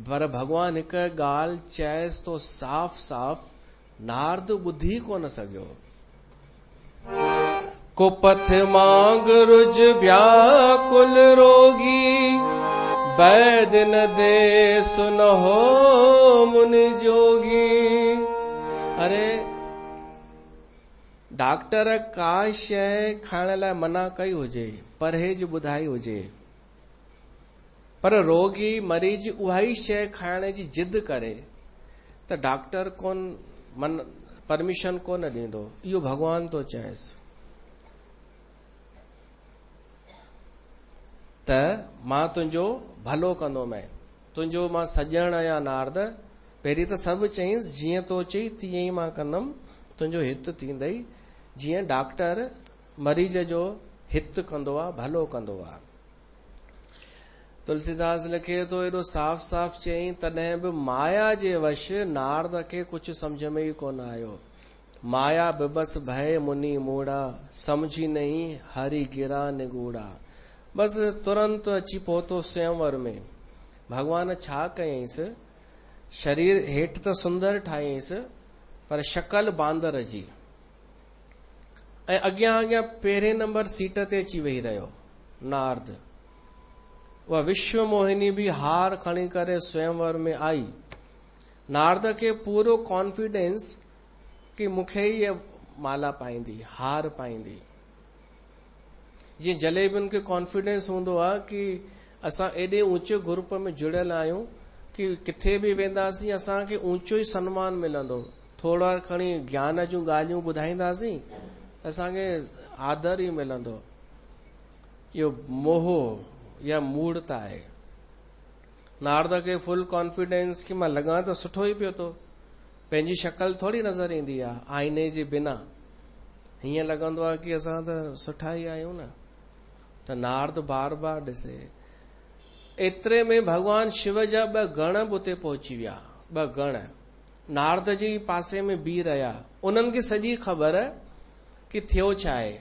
पर भगवान हिकु ॻाल्हि चयसि तो साफ़ साफ़, नारद ॿुधी कोन सघियो। कुपथ मांग रुज व्याकुल रोगी, वैद न दे सुन हो मुनि जोगी। अरे डॉक्टर का शइ खाइण लाइ मना कई हुजे, परहेज ॿुधाई हुजे, पर रोगी मरीज उहा ई शइ खाइण जी जिद करे त डॉक्टर परमिशन कोन ॾींदो। इहो भगवान तो चएसि त मां तुंहिंजो भलो कंदोमि, तुंहिंजो मां सॼण आहियां नारद। पहिरीं त सभु चईंसि जीअं तो चई तीअं ई मां कंदमि, तुंहिंजो हित थींदई। जीअं डॉक्टर मरीज जो हित कंदो आहे, भलो कंदो आहे। तुलसीदास लिखे तो, एॾो साफ़ साफ़ चयईं, तॾहिं बि माया जे वश नारद खे कुझु सम्झ में ई कोन आयो। माया बिबस भय मुनि मूड़ा, समझी नहीं हरि गिरा निगूड़ा। बसि तुरंत अची पहुतो स्वयंवर में। भगवान छा कयईंसि, शरीर हेठि त सुंदर ठाहियईंसि, पर शकल बांदर जी, ऐं अॻियां अॻियां पहिरें नंबर सीट ते अची वेही रहियो नारद। उहा विश्व मोहिनी बि हार खणी करे स्वयंवर में आई। नारद खे पूरो कॉन्फिडेंस कि मूंखे ई इहा माला पाईंदी, हार पाईंदी। जीअं जलेबियुनि खे कॉन्फिडेंस हूंदो आहे कि असां एॾे ऊंचे ग्रुप में जुड़ियल आहियूं कि किथे बि वेंदासीं असांखे ऊंचो ई सम्मान मिलंदो। थोरा खणी ज्ञान जूं ॻाल्हियूं ॿुधाईंदासीं त असांखे आदर ई मिलंदो। इहो मोह या मूढ़ता आहे। नारद खे फुल कॉन्फिडेंस कि मां लॻां त सुठो ई पियो थो, पंहिंजी शक्ल थोरी नज़र ईंदी आहे आईने जे बिना। हीअं लॻंदो आहे कि असां त सुठा ई आहियूं न। त नारद बार बार ॾिसे। एतिरे में भगवान शिव जा 2 गण बि उते पहुची विया। 2 गण नारद जे पासे में बीह रहिया। उन्हनि खे सॼी ख़बर कि थियो छा आहे।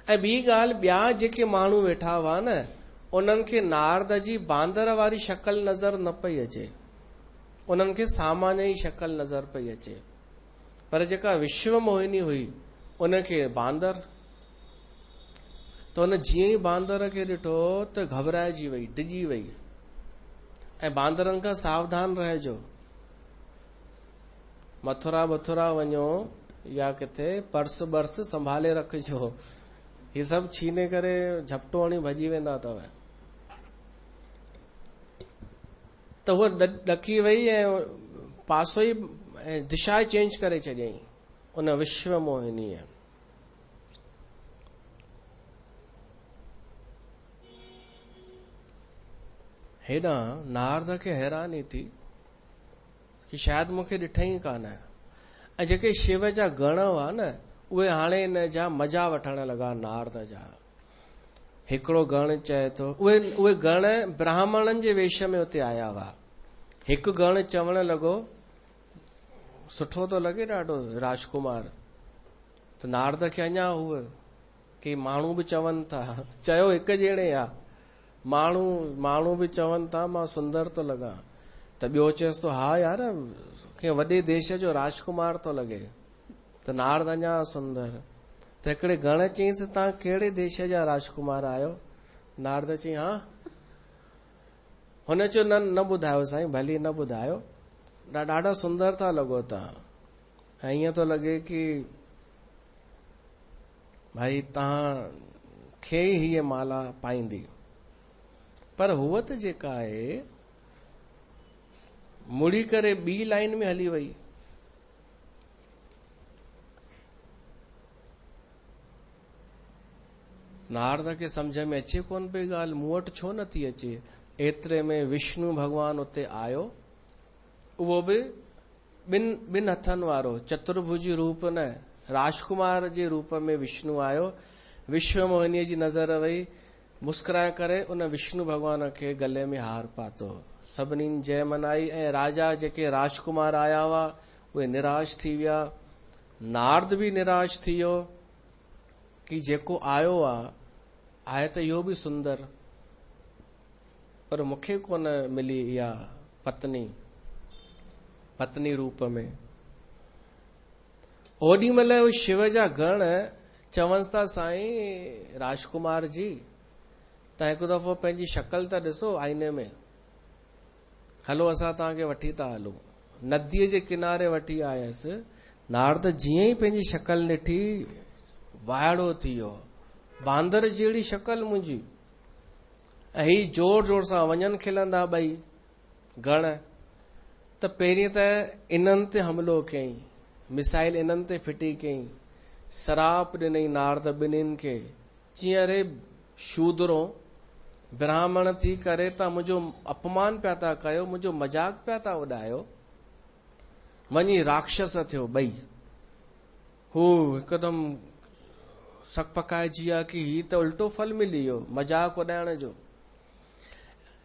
ऐं ॿी ॻाल्हि, ॿिया जेके माण्हू वेठा हुआ न, उन्हनि खे नारद जी बांदर वारी शक्ल नज़र न पई अचे, उन्हनि खे सामान्य ई शक्ल नज़र पई अचे। पर जेका विश्व मोहिनी हुई उनखे बांदर। त उन जीअं ई बांदर खे ॾिठो त घबराइजी वई, डिॼी वई। ऐं बांदरनि खां सावधान रहिजो, मथुरा बथुरा वञो या किथे पर्स बर्स संभाले रखिजो, ही सभु छीने करे झपटो हणी भॼी वेंदा अथव। त उहा ॾकी वई ऐं पासो ई दिशा चेंज करे छॾियईं उन विश्व मोहिनीअ। हेॾां नारद खे हैरानी थी कि शायदि मूंखे ॾिठई कान। ऐं जेके शिव जा गण हुआ न, उहे हाणे इन जा मज़ा वठण लॻा नारद जा। हिकिड़ो गण चए थो, उहे गण ब्राह्मणनि जे वेश में उते आया हुआ। हिकु गण चवण लॻो सुठो थो लॻे ॾाढो राजकुमार, त नारद खे अञा हुअ कि माण्हू बि चवनि था, चयो हिकु जहिड़े आ, माण्हू बि चवनि था मां सुंदर थो लॻां, त ॿियो चएसि थो हा यार कंहिं वॾे देश जो राजकुमार थो लॻे, त नारद अञा सुंदर। त हिकिड़े गण चयईंसि तव्हां कहिड़े देश जा राजकुमार आहियो? नारद चई हा। हुन चयो न ॿुधायो साईं, भली न ॿुधायो, ॾाढा सुंदर था लॻो तव्हां, ऐं ईअं थो लॻे कि भाई तव्हां खे हीअ माला पाईंदी। पर हुअ त जेका आहे मुड़ी करे ॿी लाइन में हली वई। नारद खे सम्झ में अचे कोन पई ॻाल्हि, मूं वटि छो नथी अचे। एतिरे में विष्णु भगवान उते आयो, उहो बि ॿिनि हथनि वारो, चतुर्भुज रूप न, राजकुमार जे रूप में विष्णु आयो। विश्व मोहिनीअ जी नज़र वई, मुस्कुराए करे उन विष्णु भगवान खे गले में हार पातो, सभिनी जय मनाई। ऐं राजा जेके राजकुमार आया हुआ उहे निराश थी विया। नारद बि निराश थी वियो कि जेको आयो आहे त इहो बि सुंदर, पर मूंखे कोन मिली इहा पत्नी रूप में। ओॾी महिल शिव जा गण चवनि था साईं राजकुमार जी तव्हां हिकु दफ़ो पंहिंजी शक्ल त ॾिसो आईने में, हलो असां तव्हांखे वठी था हलूं। नदीअ जे किनारे वठी आयसि, नारद जीअं ई पंहिंजी शक्ल ॾिठी वाइड़ो थी वियो, बांदर जहिड़ी शक्ल मुंहिंजी। ऐं ही जोर जोर सां वञनि खिलंदा ॿई गण। त पहिरीं त इन्हनि ते हमिलो कयईं, मिसाइल इन्हनि ते फिटी कयईं, सराप ॾिनई नारद ॿिन्हिनि खे, जीअं अरे शूदरो ब्राह्मण थी करे तव्हां मुंहिंजो अपमान पिया था कयो, मुंहिंजो मजाक पिया था उॾायो। वञी राक्षस थियो ॿई। हू हिकदमि सक पकाइजी विया कि ही त उल्टो फल मिली वियो मजाक उॾाइण जो।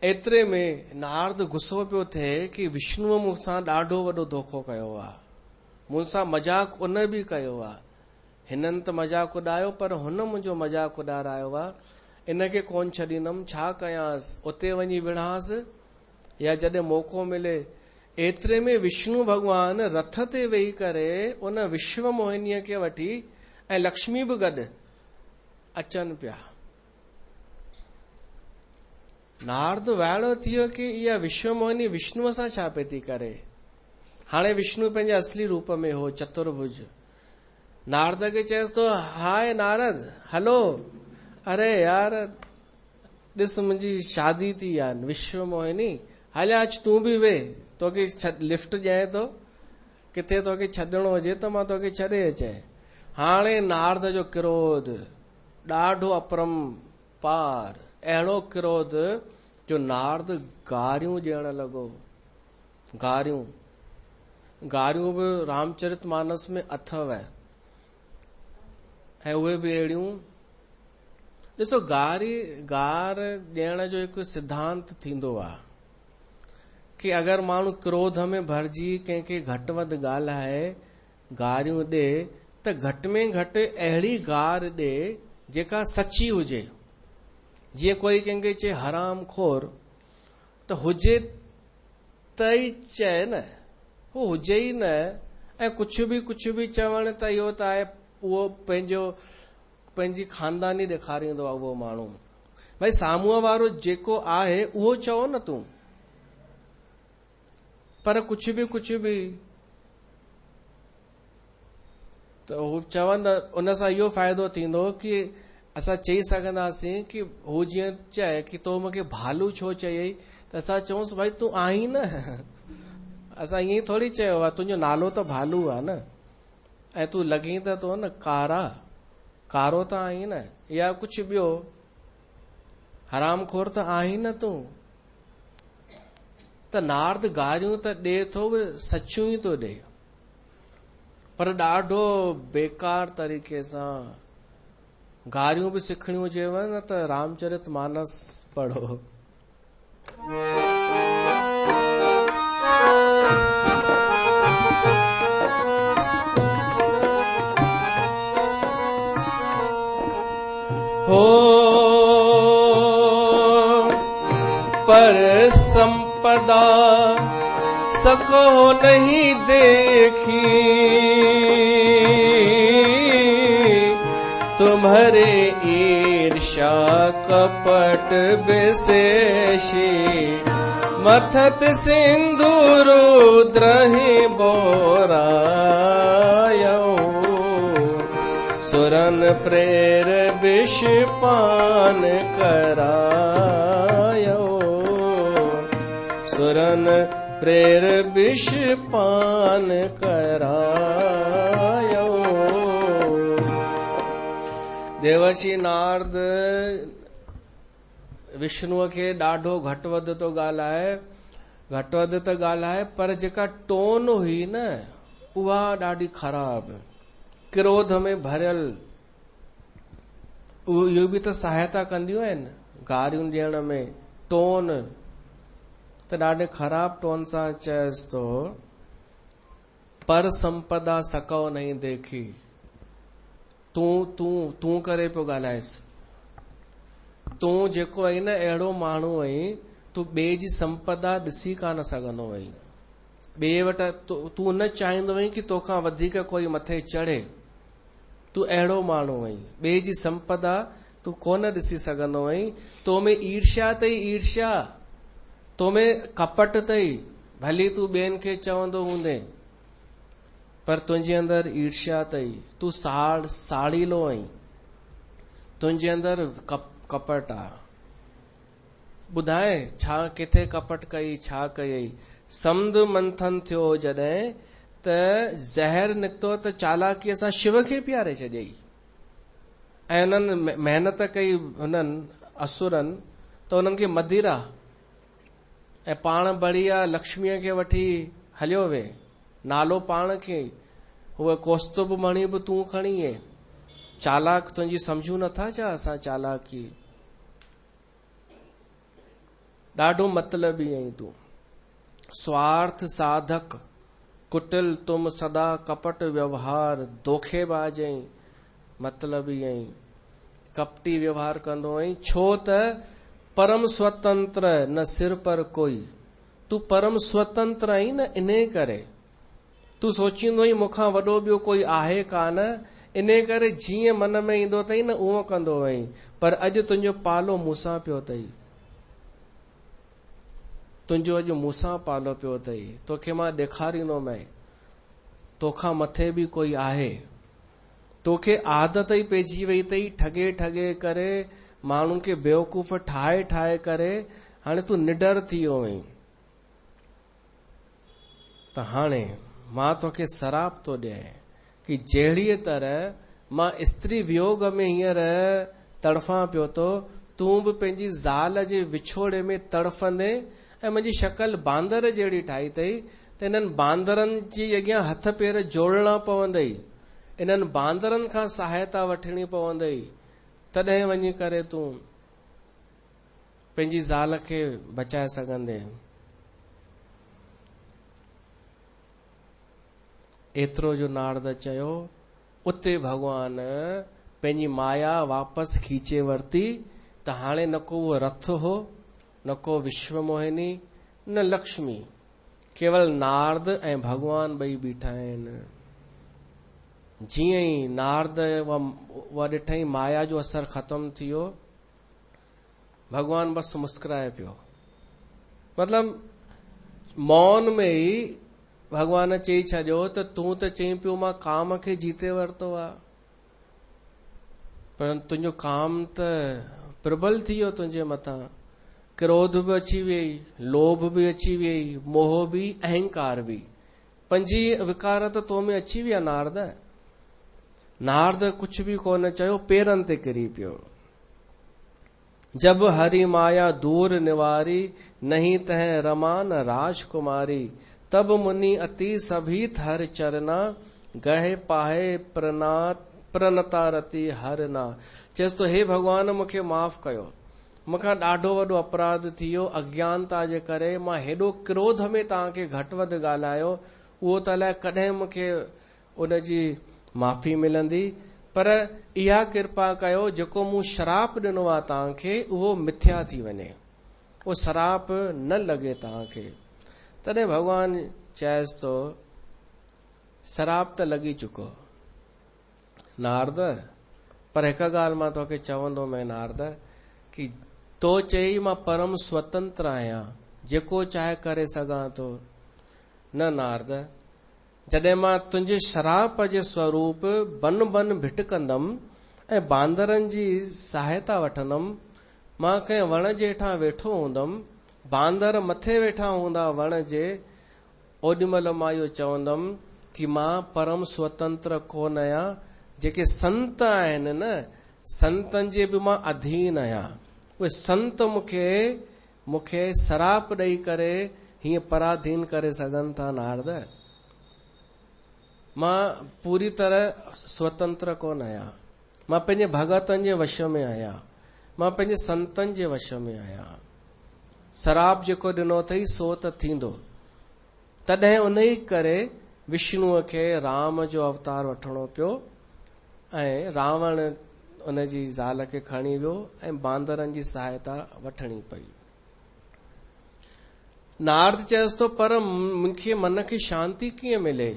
एतिरे में नारद गुस्सो पियो थिए कि विष्णुअ मूंसां ॾाढो वॾो धोखो कयो आहे, मूंसां मजाक उन बि कयो आहे। हिननि त मजाक उॾायो पर हुन मुंहिंजो मजाक उॾारायो आहे, इनखे कोन छॾींदुमि, छा कयांसि, उते वञी विढ़ांसि या जॾहिं मौक़ो मिले। एतिरे में विष्णु भगवान रथ ते वेही करे उन विश्व मोहिनीअ खे वठी ऐं लक्ष्मी बि गॾु अचनि पिया। नारद वाइड़ो थी वियो कि इहा विश्व मोहिनी विष्णुअ सां छा पई थी करे। हाणे विष्णु पंहिंजे असली रूप में हो, चतुर्भुज। नारद खे चएसि थो हाय नारद हलो, अरे यार ॾिस मुंहिंजी शादी थी आहे विश्व मोहिनी, हलिया अच तूं बि वे, तोखे लिफ्ट ॾियां थो, किथे तोखे छॾिणो हुजे त मां तोखे छॾे अचां। हाणे नारद जो क्रोध ॾाढो अपरंपार, अहिड़ो क्रोध जो नारद गारियूं ॾियण लॻो। गारियूं बि रामचरित मानस में अथव, ऐं उहे बि अहिड़ियूं। ॾिसो गार ॾियण जो हिकु सिद्धांत थींदो आहे कि अगरि माण्हू क्रोध में भरिजी कंहिंखे घटि वधि ॻाल्हाए, गारियूं ॾे, त घटि में घटि अहिड़ी गार ॾे जेका सची हुजे। जीअं कोई कंहिंखे चए हराम खोर, त हुजे त ई चए न, हू हुजे ई न। ऐं कुझु बि चवण त इहो त आहे, उहो पंहिंजी खानदानी ॾेखारींदो आहे उहो माण्हू। भई साम्हूं वारो जेको आहे उहो चओ न तूं, पर कुझु बि त हू चवंदा, उन सां इहो फ़ाइदो थींदो कि असां चई सघंदासीं कि हू जीअं चए कि तो मूंखे भालू छो चयई, त असां चऊंसि भाई तूं आहीं न, असां ईअं थोरी चयो आहे, तुंहिंजो नालो त भालू आहे न, ऐं तूं लॻी त तो न कारो त आहीं न, या कुझु ॿियो हरामखोर त आहीं न तूं। त नारद गारियूं त ॾे थो, सचियूं ई थो ॾे, पर ॾाढो बेकार तरीक़े सां गारियूं बि सिखणियूं हुजेव न त रामचरित मानस पढ़ो। हो पर संपदा सको नहीं देखी, तुम्हारे ईर्षा कपट विशेषी, मथत सिंधु रुद्रहि बोरायो, सुरन प्रेर विष पान करायो, सुरन प्रेर विष पान करायो। देवर्षि नारद विष्णुअ खे ॾाढो घटि वधि तो ॻाल्हाए, घटि वधि त ॻाल्हाए, पर जेका टोन हुई न उहा ॾाढी ख़राब, क्रोध में भरियल। इहो बि त सहायता कंदियूं आहिनि गारियूं ॾियण में। टोन त ॾाढे ख़राब टोन सां चएसि तो, पर संपदा सकौ नहीं देखी। तूं करे पियो ॻाल्हाएसि, तूं जेको आई न अहिड़ो माण्हू आई, तूं ॿिए जी संपदा ॾिसी कान सघंदो आई, ॿिए वटि तूं न चाहींदो आई कि तोखां वधीक कोई मथे चढ़े। तूं अहिड़ो माण्हू आई, ॿिए जी संपदा तूं कोन ॾिसी सघंदो आई। तो में ईर्ष्या अथई, ईर्ष्या तो में कपट अथई। भली तूं ॿियनि खे चवंदो हूंदे, पर तुंहिंजे अंदरि ईर्ष्या अथई। तूं साड़ीलो आई, तुंहिंजे अंदरि कपट आ। ॿुधाए छा किथे कपट कई, छा कयई? समुंड मंथन थियो जॾहिं त ज़हर निकितो त चालाकीअ सां शिव खे पियारे छॾियई। ऐं उन्हनि महिनत कई हुननि असुरनि त उन्हनि खे मदिरा ऐं पाण बढ़िया लक्ष्मीअ खे वठी हलियो वे, नालो पाण खे, उहे कौस्तुभ मणी बि तूं खणी आहे। चालाक तुंहिंजी सम्झूं नथा छा असां चालाकी? ॾाढो मतलबी आई तूं, स्वार्थ साधक, कुटिल तुम सदा कपट व्यवहार, धोखेबाज आई, मतलबी आई, कपटी व्यवहार कंदो आई। छो त परम स्वतंत्र न सिर पर कोई। तूं परम स्वतंत्र आई न, इने करे तूं सोचींदो आई मूंखां वॾो ॿियो कोई आहे कान, इने करे जीअं मन में ईंदो अथई न उहो कंदो आई। पर अॼु तुंहिंजो पालो मूंसां पियो अथई, तुंहिंजो अॼु मूंसां पालो पियो अथई। तोखे मां ॾेखारींदोमांइ तोखां मथे बि कोई आहे। तोखे आदत ई पइजी वई अथई ठगे ठगे करे, माण्हुनि खे बेवकूफ़ ठाहे ठाहे करे, हाणे तूं निडर थी वियो आहीं। त हाणे मां तोखे सराप थो ॾियां कि जहिड़ीअ तरह मां स्त्री वियोग में हींअर तड़फां पियो थो, तूं बि पंहिंजी ज़ाल जे विछोड़े में तड़फंदे। ऐं मुंहिंजी शक्ल बांदर जहिड़ी ठाही अथई त इन्हनि बांदरनि जी अॻियां हथ पेर जोड़ना पवंदई, इन्हनि बांदरनि खां सहायता वठणी पवंदई, तॾहिं वञी करे तूं पंहिंजी ज़ाल खे बचाए सघंदे। एतिरो जो नारद चयो, उते भगवान पंहिंजी माया वापसि खींचे वरिती। त हाणे न को उहो रथ हो, न को विश्वमोहिनी, न लक्ष्मी, केवल नारद ऐं भगवान ॿई बीठा आहिनि। जीअं ई नारद उहा ॾिठई माया जो असर ख़तम थी वियो, भगवान बसि मुस्कुराए पियो। मतलब मौन में ई भगवान चई छॾियो त तूं त चई पियो मां काम खे जीते वरितो आहे, पर तुंहिंजो काम त प्रबल थी वियो तुंहिंजे मथां। क्रोध बि अची वई, लोभ बि अची वई, मोह बि, अहंकार बि, पंजी विकार त तो में अची विया नारद। नारद कुछ भी कोन चयो, पेरनि ते किरी पियो। जब हरि माया दूर निवारी, नहीं तह रमा न राजकुमारी, तब मुनि अति सभीत हर चरना, गहे पाहे प्रणात प्रणता रति हर ना। चएसि तो हे भगवान मूंखे माफ़ कयो, मूंखां ॾाढो वॾो अपराध थी वियो, अज्ञानता जे करे मां हेॾो क्रोध में तव्हांखे घटि वधि ॻाल्हायो, उहो त अलाए कॾहिं मूंखे उनजी माफ़ी मिलंदी। पर इहा कृपा कयो जेको मूं श्राप ॾिनो आहे तव्हांखे उहो मिथ्या थी वञे, उहो श्राप न लॻे तव्हांखे। तॾहिं भगवान चएसि तो श्राप त लॻी चुको नारद, पर हिकु ॻाल्हि मां तोखे चवंदो मैं नारद कि तो चई मां परम स्वतंत्र आहियां, जेको चाहे करे सघां थो। न नारद, जॾहिं मां तुंहिंजे श्राप जे स्वरूप बन बन भिटकंदमि ऐं बांदरनि जी सहायता वठंदमि, मां कंहिं वण जे हेठां वेठो हूंदमि, बांदर मथे वेठा हूंदा वण जे, ओॾीमहिल मां इहो चवंदमि कि मां परम स्वतंत्र कोन आहियां। जेके संत आहिनि न, संतनि जे बि मां अधीन आहियां। उहे संत मूंखे श्राप ॾेई करे हीअं पराधीन करे सघनि था नारद। मां पूरी तरह स्वतंत्र कोन आहियां, मां पंहिंजे भगतनि जे वश में आहियां, मां पंहिंजे संतनि जे वश में आहियां। श्राप जेको ॾिनो अथई सो त थींदो। तॾहिं उन ई करे विष्णुअ खे राम जो अवतार वठणो पियो ऐं रावण उन जी ज़ाल खे खणी वियो ऐं बांदरनि जी सहायता वठणी पई। नारद चएसि तो पर मूंखे मन खे शांती कीअं मिले,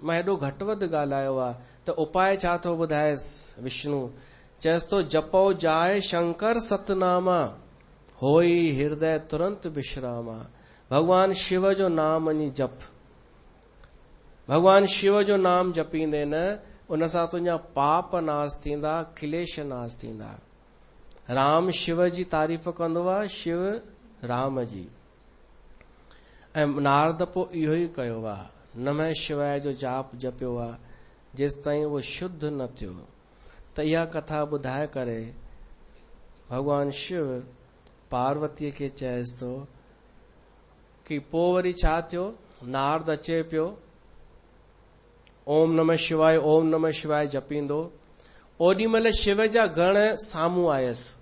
मां हेॾो घटि वधि ॻाल्हायो आहे, त उपाय छा थो ॿुधाएसि विष्णु। चएसि तो जपो जाए शंकर सतनामा, होई हृदय तुरंत विश्रामा। भगवान शिव जो नाम वञी जप, भगवान शिव जो नाम जपींदे न उन सां तुंहिंजा पाप नाश थींदा, क्लेश नाश थींदा। राम शिव जी तारीफ़ कंदो आहे, शिव राम जी। ऐं नारद पोइ इहो ई कयो आहे, नमः शिवाय जो जाप जपियो आहे, जेसि ताईं उहो शुद्ध न थियो। त इहा कथा ॿुधाए करे भगवान शिव पार्वतीअ खे चएसि थो कि पोइ वरी छा थियो। नारद अचे पियो, ओम नमः शिवाय ओम नमः शिवाय जपींदो, ओॾीमहिल शिव जा गण साम्हूं आयसि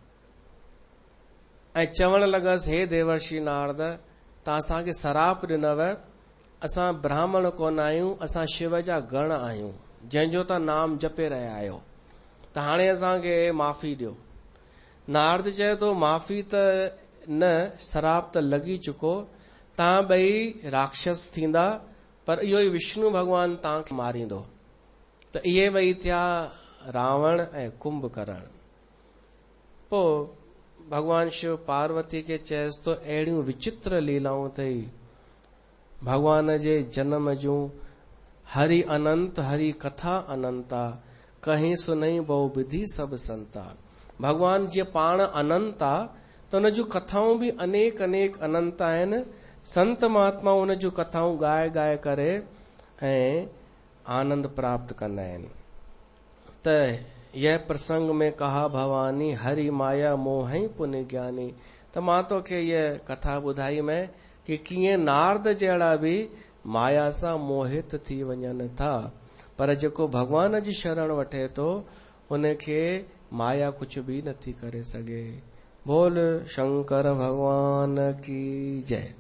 ऐं चवण लॻसि, हे देवर्षि नारद, तव्हां असांखे श्राप ॾिनव, असां ब्राह्मण कोन आहियूं, असां शिव जा गण आहियूं, जंहिंजो तव्हां नाम जपे रहिया आहियो, त हाणे असांखे माफ़ी ॾियो। नारद चए थो माफ़ी त न, श्राप त लॻी चुको, तव्हां ॿई राक्षस थींदा, पर इहो ई विष्णु भगवान तव्हांखे मारींदो। त इहे ॿई थिया रावण ऐं कुंभकर्ण। पोइ भगवान शिव पार्वती खे चएसि तो अहिड़ियूं विचित्र लीलाऊं अथई भगवान जे जन्म जूं, हरि अनंत हरि कथा अनंता, कहीं सुनई बहु विधि सभु संता। भगवान जीअं पाण अनंत आहे त उन जूं कथाऊं बि अनेक अनेक अनंत आहिनि। संत महात्मा उन जूं कथाऊं ॻाए ॻाए करे ऐं आनंद प्राप्त कंदा आहिनि। त यह प्रसंग में कहा भवानी, हरि माया मोहई पुण्य ज्ञानी। त मां तोखे इहा कथा ॿुधाई मैं कि कीअं नारद जहिड़ा बि माया सां मोहित थी वञनि था, पर जेको भगवान जी शरण वठे थो उनखे माया कुझु बि नथी करे सघे। बोल शंकर भगवान की जय।